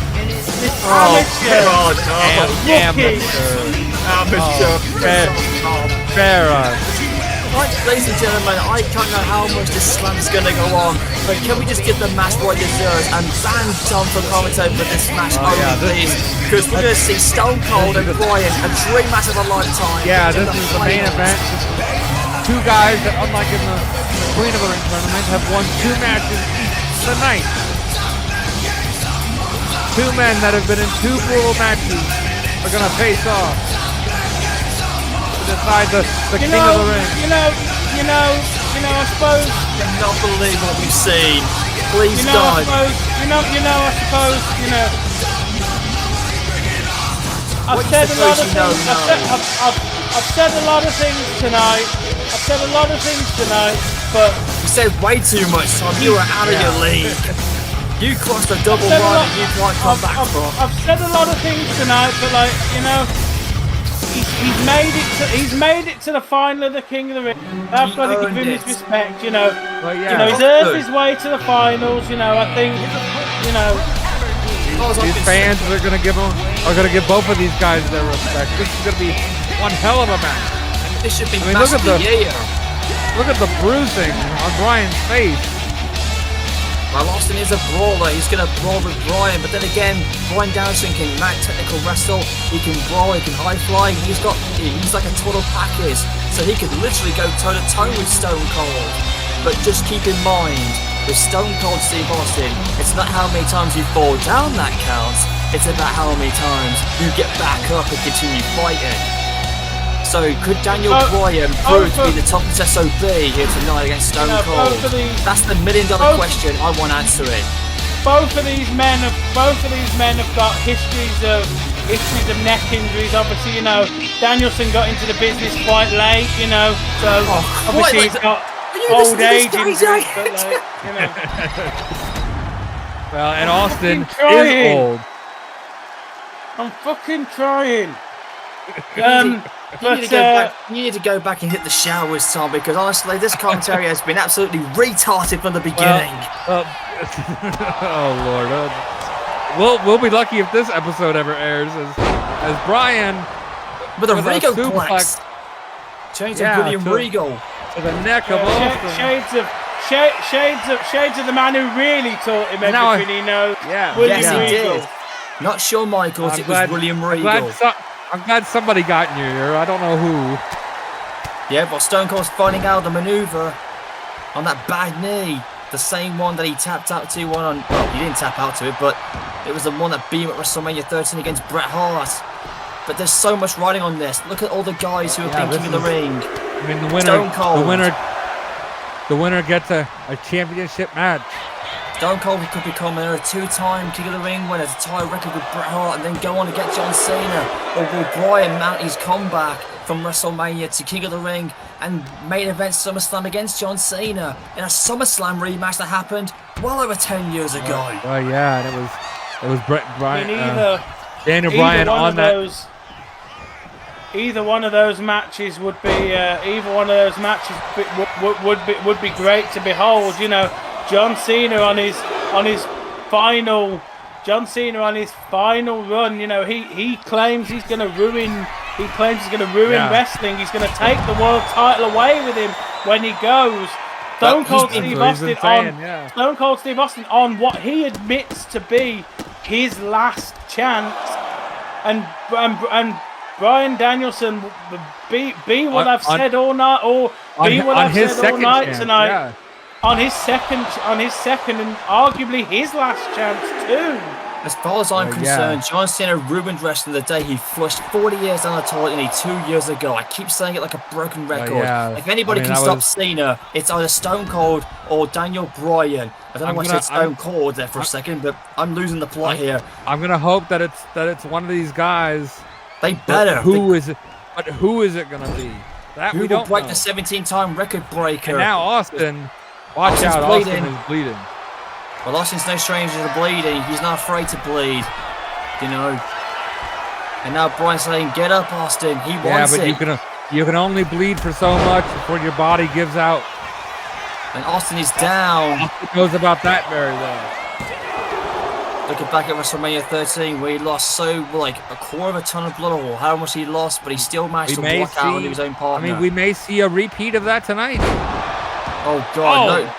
Right, ladies and gentlemen, I can't know how much this slam is going to go on, but can we just give the match what it deserves and ban Tom from commentating for this match please? Because we're going to see Stone Cold and Bryan, a dream match of a lifetime. Yeah, this is the main event. 2 guys that, unlike in the Queen of the Ring tournament, have won 2 matches each tonight. 2 men that have been in 2 brutal matches are going to face off to decide the King of the Ring. I suppose. I cannot believe what we've seen. Please I God. suppose. I've said a lot of things. I've said a lot of things tonight. But You said way too much, Tom. You were out of your league. You crossed a double line and you can't come back from. I've said a lot of things tonight, but he's made it to the final of the King of the Ring. I've got to give him his respect, He's earned his way to the finals, I think, These fans are going to give both of these guys their respect. This is going to be one hell of a match. This should be look at Look the bruising on Bryan's face. Well, Austin is a brawler. He's going to brawl with Bryan, but then again, Bryan Danielson can technical wrestle. He can brawl. He can high fly. He's like a total package, so he could literally go toe to toe with Stone Cold. But just keep in mind, with Stone Cold Steve Austin, it's not how many times you fall down that counts. It's about how many times you get back up and continue fighting. So could Daniel Bryan prove to be the toughest SOB here tonight against Stone Cold? That's the $1 million question. I want answering. Both of these men have got histories of neck injuries. Obviously, Danielson got into the business quite late. So obviously he's got old age injuries. Well, and Austin is old. I'm fucking trying. You need to go back and hit the showers, Tom, because honestly, this commentary has been absolutely retarded from the beginning. Oh Lord, we'll be lucky if this episode ever airs, as Bryan with a Regal suplex. Change to William Regal to the neck of Austin. Shades of the man who really taught him everything he knows. Yeah, yes, he did. Not Shawn Michaels, it was William Regal. I'm glad somebody got in your ear. I don't know who. Yeah, but Stone Cold's finding out the maneuver on that bad knee. The same one that he tapped out to on... Well, he didn't tap out to it, but it was the one that beat him at WrestleMania 13 against Bret Hart. But there's so much riding on this. Look at all the guys who have been King of the Ring. I mean, the winner gets a championship match. Stone Cold could become a 2-time King of the Ring winner to tie a record with Bret Hart and then go on to get John Cena. Or will Bryan mount his comeback from WrestleMania to King of the Ring and main event SummerSlam against John Cena in a SummerSlam rematch that happened well over 10 years ago? Well, yeah, and it was Bryan. Daniel Bryan on that. Either one of those matches would be would be great to behold. You know, John Cena on his final run. You know, he claims he's going to ruin. He claims he's going to ruin wrestling. He's going to take the world title away with him when he goes. Stone Cold Steve Austin on what he admits to be his last chance, and Bryan Danielson be what I've said all night, or be what I've said all night tonight. Yeah. On his second, and arguably his last chance too. As far as I'm concerned, John Cena ruined wrestling the day he flushed 40 years down the toilet nearly 2 years ago. I keep saying it like a broken record. If anybody can stop Cena, it's either Stone Cold or Daniel Bryan. I don't know why I said Stone Cold there for a second, but I'm losing the plot here. I'm gonna hope that it's one of these guys. They better. Who is it? But who is it gonna be? That who we will don't break know. the 17-time record breaker? And now Austin. Watch out, Austin is bleeding. Well, Austin's no stranger to bleeding. He's not afraid to bleed, you know. And now Bryan's saying, "Get up, Austin." He wants it. Yeah, but you can only bleed for so much before your body gives out. And Austin is down. Austin knows about that very well. Looking back at WrestleMania 13, where he lost like a quarter of a ton of blood, or how much he lost, but he still managed to walk out on his own partner. I mean, we may see a repeat of that tonight. Oh God,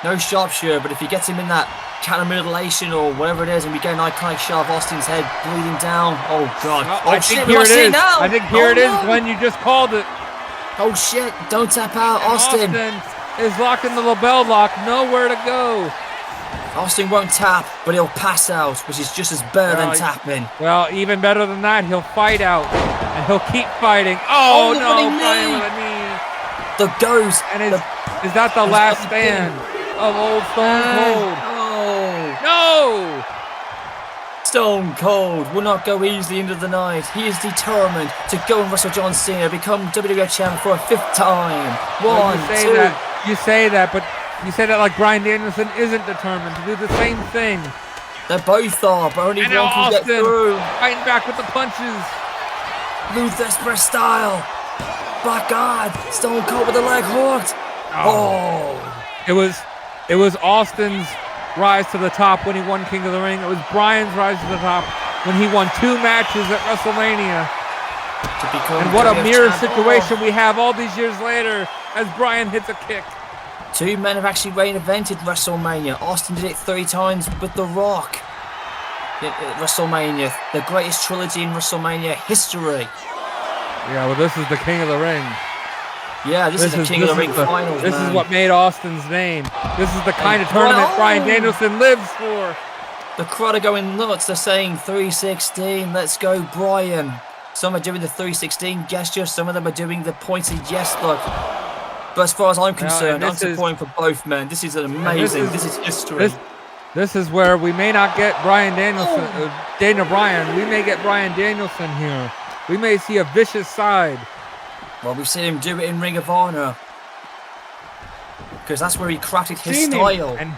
no sharpshooter, but if he gets him in that counter mutilation or whatever it is, and we get an iconic shot of Austin's head bleeding down. Oh God! I think here it is. Now. I think here it is when you just called it. Oh shit! Don't tap out, Austin. Austin is locked in the LeBell lock. Nowhere to go. Austin won't tap, but he'll pass out, which is just as better than tapping. Well, even better than that, he'll fight out, and he'll keep fiting. Oh no! Bryan with a knee. The ghost. And is that the last stand of old Stone Cold? No! Stone Cold will not go easily into the night. He is determined to go and wrestle John Cena, become WWF champion for a 5th time. You say that, but you say that like Bryan Danielson isn't determined to do the same thing. They both are, but only one can get through. Fighting back with the punches. Luther Express style. By God, Stone Cold with the leg hooked. Oh. It was Austin's rise to the top when he won King of the Ring. It was Bryan's rise to the top when he won 2 matches at WrestleMania. And what a mirror situation we have all these years later as Bryan hits a kick. 2 men have actually main evented WrestleMania. Austin did it 3 times with The Rock. WrestleMania, the greatest trilogy in WrestleMania history. Yeah, well, this is the King of the Ring. Yeah, this is the King of the Ring finals, This is what made Austin's name. This is the kind of tournament Bryan Danielson lives for. The crowd are going nuts. They're saying 316, let's go Bryan. Some are doing the 316 gesture. Some of them are doing the pointy yes look. But as far as I'm concerned, I'm supporting for both men. This is amazing. This is history. This is where we may not get Bryan Danielson, Daniel Bryan. We may get Bryan Danielson here. We may see a vicious side. Well, we've seen him do it in Ring of Honor, because that's where he crafted his style. And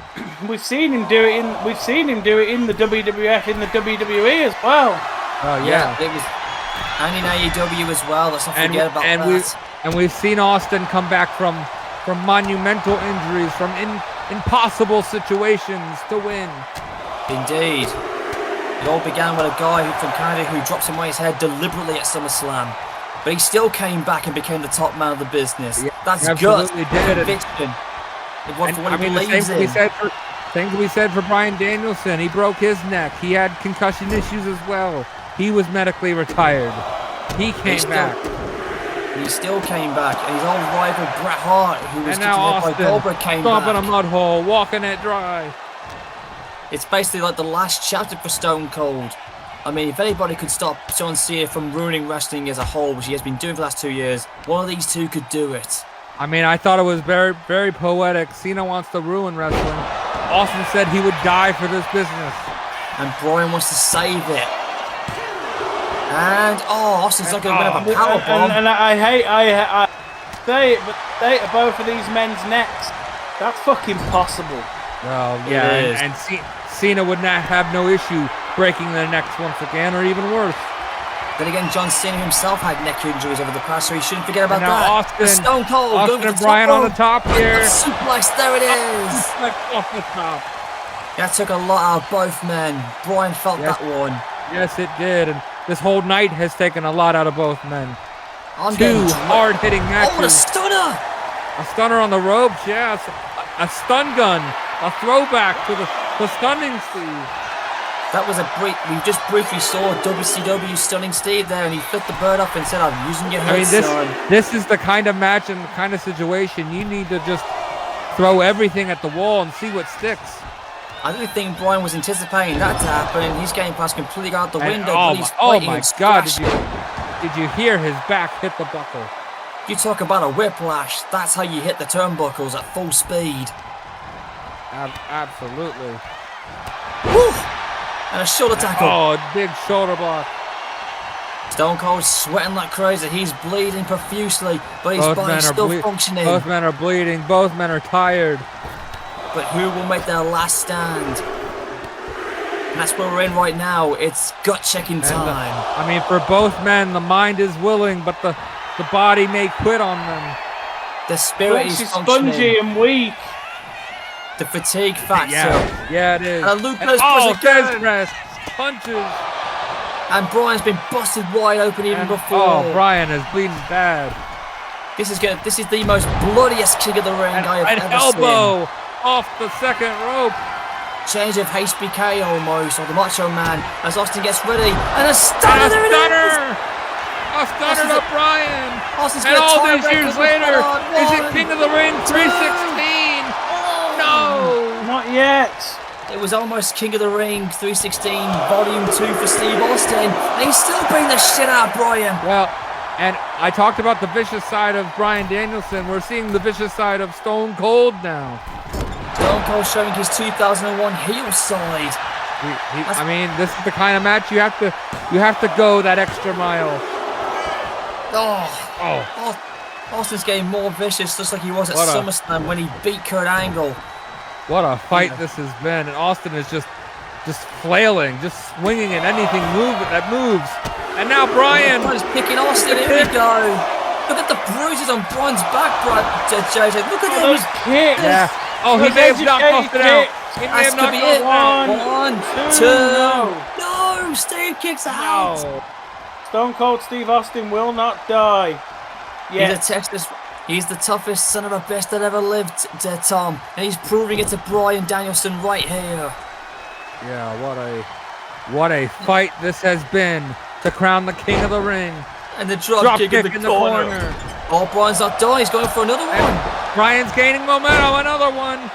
we've seen him do it in the WWF, in the WWE as well. Oh yeah, it was, and in AEW as well. Let's not forget about that. And we've seen Austin come back from monumental injuries, from impossible situations to win. Indeed. It all began with a guy from Canada who dropped him on his head deliberately at SummerSlam. But he still came back and became the top man of the business. Yeah, that's guts, conviction. Things we said for Bryan Danielson. He broke his neck. He had concussion issues as well. He was medically retired. He came back. He still came back. And his old rival Bret Hart, who was kicked out by Goldberg, came back. Stomping a mud hole, walking it dry. It's basically like the last chapter for Stone Cold. I mean, if anybody could stop John Cena from ruining wrestling as a whole, which he has been doing for the last 2 years, one of these two could do it. I mean, I thought it was very, very poetic. Cena wants to ruin wrestling. Austin said he would die for this business. And Bryan wants to save it. And, Austin's not going to win up a powerbomb. And I hate they both of these men's necks. That's fucking possible. Well, yeah, and Cena would not have no issue breaking their necks once again, or even worse. Then again, John Cena himself had neck injuries over the past, so he shouldn't forget about now that. Austin, Stone Cold, Austin and Bryan on the top here. Suplex, there it is. Off the top. That took a lot out of both men. Bryan felt that one. Yes, it did, and this whole night has taken a lot out of both men. Two hard-hitting matches. Oh, what a stunner! A stunner on the ropes, yes. A stun gun. A throwback to the stunning Steve. That was we just briefly saw WCW stunning Steve there, and he flipped the bird up and said, I'm using your head, son. This is the kind of match and the kind of situation you need to just throw everything at the wall and see what sticks. I don't think Bryan was anticipating that to happen. His game pass completely got out the window. Oh my God! Did you hear his back hit the buckle? You talk about a whiplash. That's how you hit the turnbuckles at full speed. Absolutely. Woo! And a shoulder tackle. Oh, big shoulder block. Stone Cold sweating like crazy. He's bleeding profusely, but his body's still functioning. Both men are bleeding. Both men are tired. But who will make their last stand? And that's where we're in right now. It's gut-checking time. I mean, for both men, the mind is willing, but the body may quit on them. The spirit is functioning. Spongy and weak. The fatigue factor. Yeah, it is. And Lucas press, punches. And Bryan's been busted wide open even before. Oh, Bryan is bleeding bad. This is the most bloodiest kick of the ring I have ever seen. An elbow off the second rope. Change of HBK almost, or the Macho Man, as Austin gets ready. And a stunner! A stunner to Bryan. And all these years later, is it King of the Ring 316? No! Not yet. It was almost King of the Ring 316 Volume 2 for Steve Austin. And he's still beating the shit out of Bryan. Well, and I talked about the vicious side of Bryan Danielson. We're seeing the vicious side of Stone Cold now. Stone Cold showing his 2001 heel side. I mean, this is the kind of match you have to go that extra mile. Austin's getting more vicious, just like he was at SummerSlam when he beat Kurt Angle. What a fight this has been, and Austin is just flailing, just swinging at anything that moves. And now Bryan is picking Austin. Here we go. Look at the bruises on Bryan's back, JJ. Look at those kicks. Yeah. Oh, he may have knocked Austin out. He may have knocked it. One, two. No, Steve kicks out. No. Stone Cold Steve Austin will not die. Yeah. He's the toughest son of a bitch that ever lived, Tom. And he's proving it to Bryan Danielson right here. Yeah, what a fight this has been to crown the King of the Ring. And the drop kick in the corner. Oh, Bryan's not done. He's going for another one. Bryan's gaining momentum. Another one.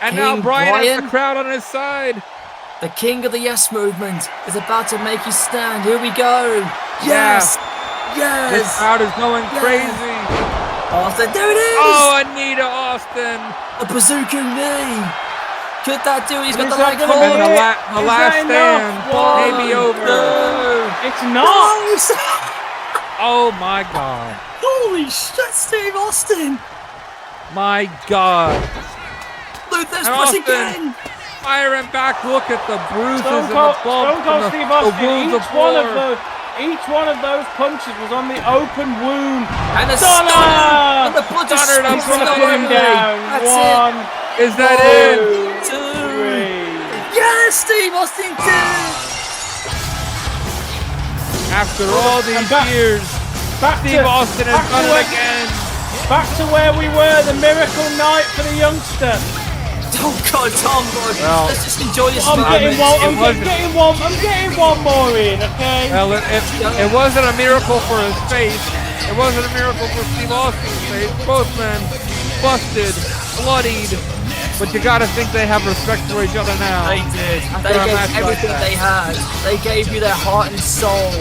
And now Bryan has the crowd on his side. The King of the Yes movement is about to make his stand. Here we go. Yes. Yes. This crowd is going crazy. Austin, there it is. Oh, Anita Austin. A bazooka knee. Could that do it? He's got the leg hold. And the last stand may be over. It's not. Oh my God. Holy shit, Steve Austin. My God. Luther's press again. Firing back. Look at the bruises and the bumps. Stone Cold Steve Austin. Each one of those punches was on the open wound. And a stunner! And the blood just put him down. One. Is that it? 2, 3. Yes, Steve Austin did! After all these years, Steve Austin has done it again. Back to where we were, the miracle night for the youngster. Oh God, Tom, let's just enjoy this I'm getting one more in, okay? Well, it wasn't a miracle for his face. It wasn't a miracle for Steve Austin's face. Both men busted, bloodied, but you gotta think they have respect for each other now. They did. They gave everything they had. They gave you their heart and soul.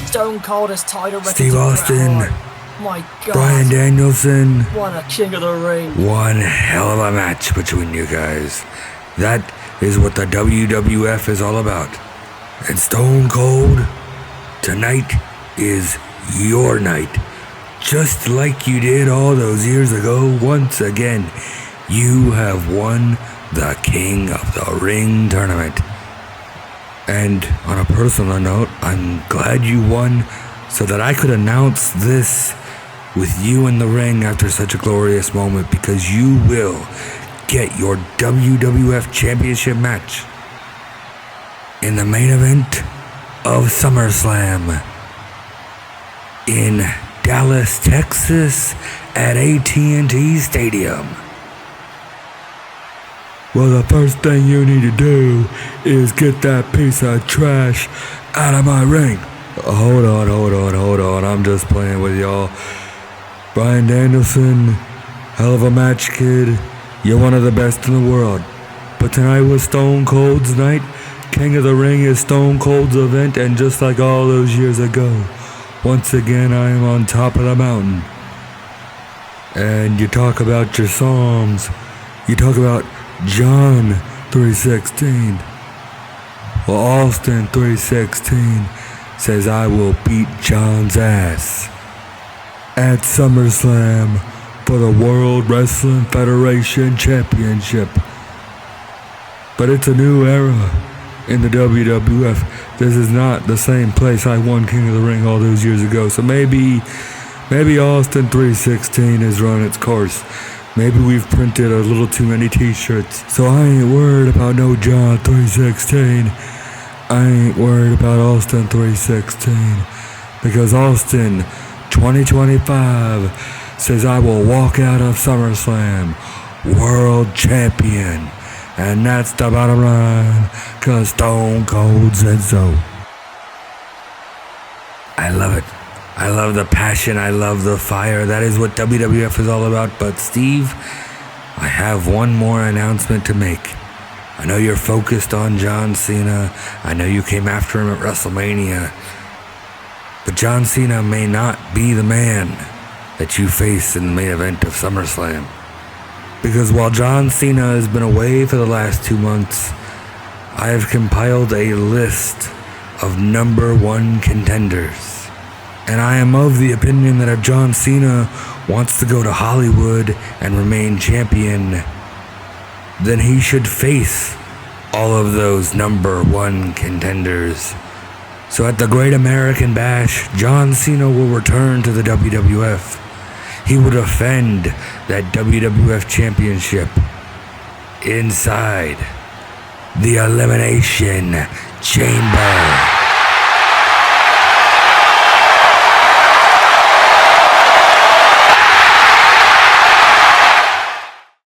Stone Cold has tied a record. Steve Austin. My God. Bryan Danielson. What a King of the Ring. One hell of a match between you guys. That is what the WWF is all about. And Stone Cold, tonight is your night. Just like you did all those years ago, once again, you have won the King of the Ring tournament. And on a personal note, I'm glad you won so that I could announce this with you in the ring after such a glorious moment, because you will get your WWF Championship match in the main event of SummerSlam in Dallas, Texas at AT&T Stadium. Well, the first thing you need to do is get that piece of trash out of my ring. Hold on. I'm just playing with y'all. Bryan Danielson, hell of a match, kid. You're one of the best in the world. But tonight was Stone Cold's night. King of the Ring is Stone Cold's event, and just like all those years ago, once again I am on top of the mountain. And you talk about your Psalms. You talk about John 3:16. Well, Austin 3:16 says I will beat John's ass at SummerSlam for the World Wrestling Federation Championship. But it's a new era in the WWF. This is not the same place I won King of the Ring all those years ago. So maybe Austin 3:16 has run its course. Maybe we've printed a little too many t-shirts. So I ain't worried about no John 3:16. I ain't worried about Austin 3:16. Because Austin 2025 says I will walk out of SummerSlam world champion. And that's the bottom line, cause Stone Cold said so. I love it. I love the passion. I love the fire. That is what WWF is all about. But Steve, I have one more announcement to make. I know you're focused on John Cena. I know you came after him at WrestleMania. But John Cena may not be the man that you face in the main event of SummerSlam. Because while John Cena has been away for the last 2 months, I have compiled a list of number one contenders. And I am of the opinion that if John Cena wants to go to Hollywood and remain champion, then he should face all of those number one contenders. So at the Great American Bash, John Cena will return to the WWF. He will defend that WWF Championship inside the Elimination Chamber.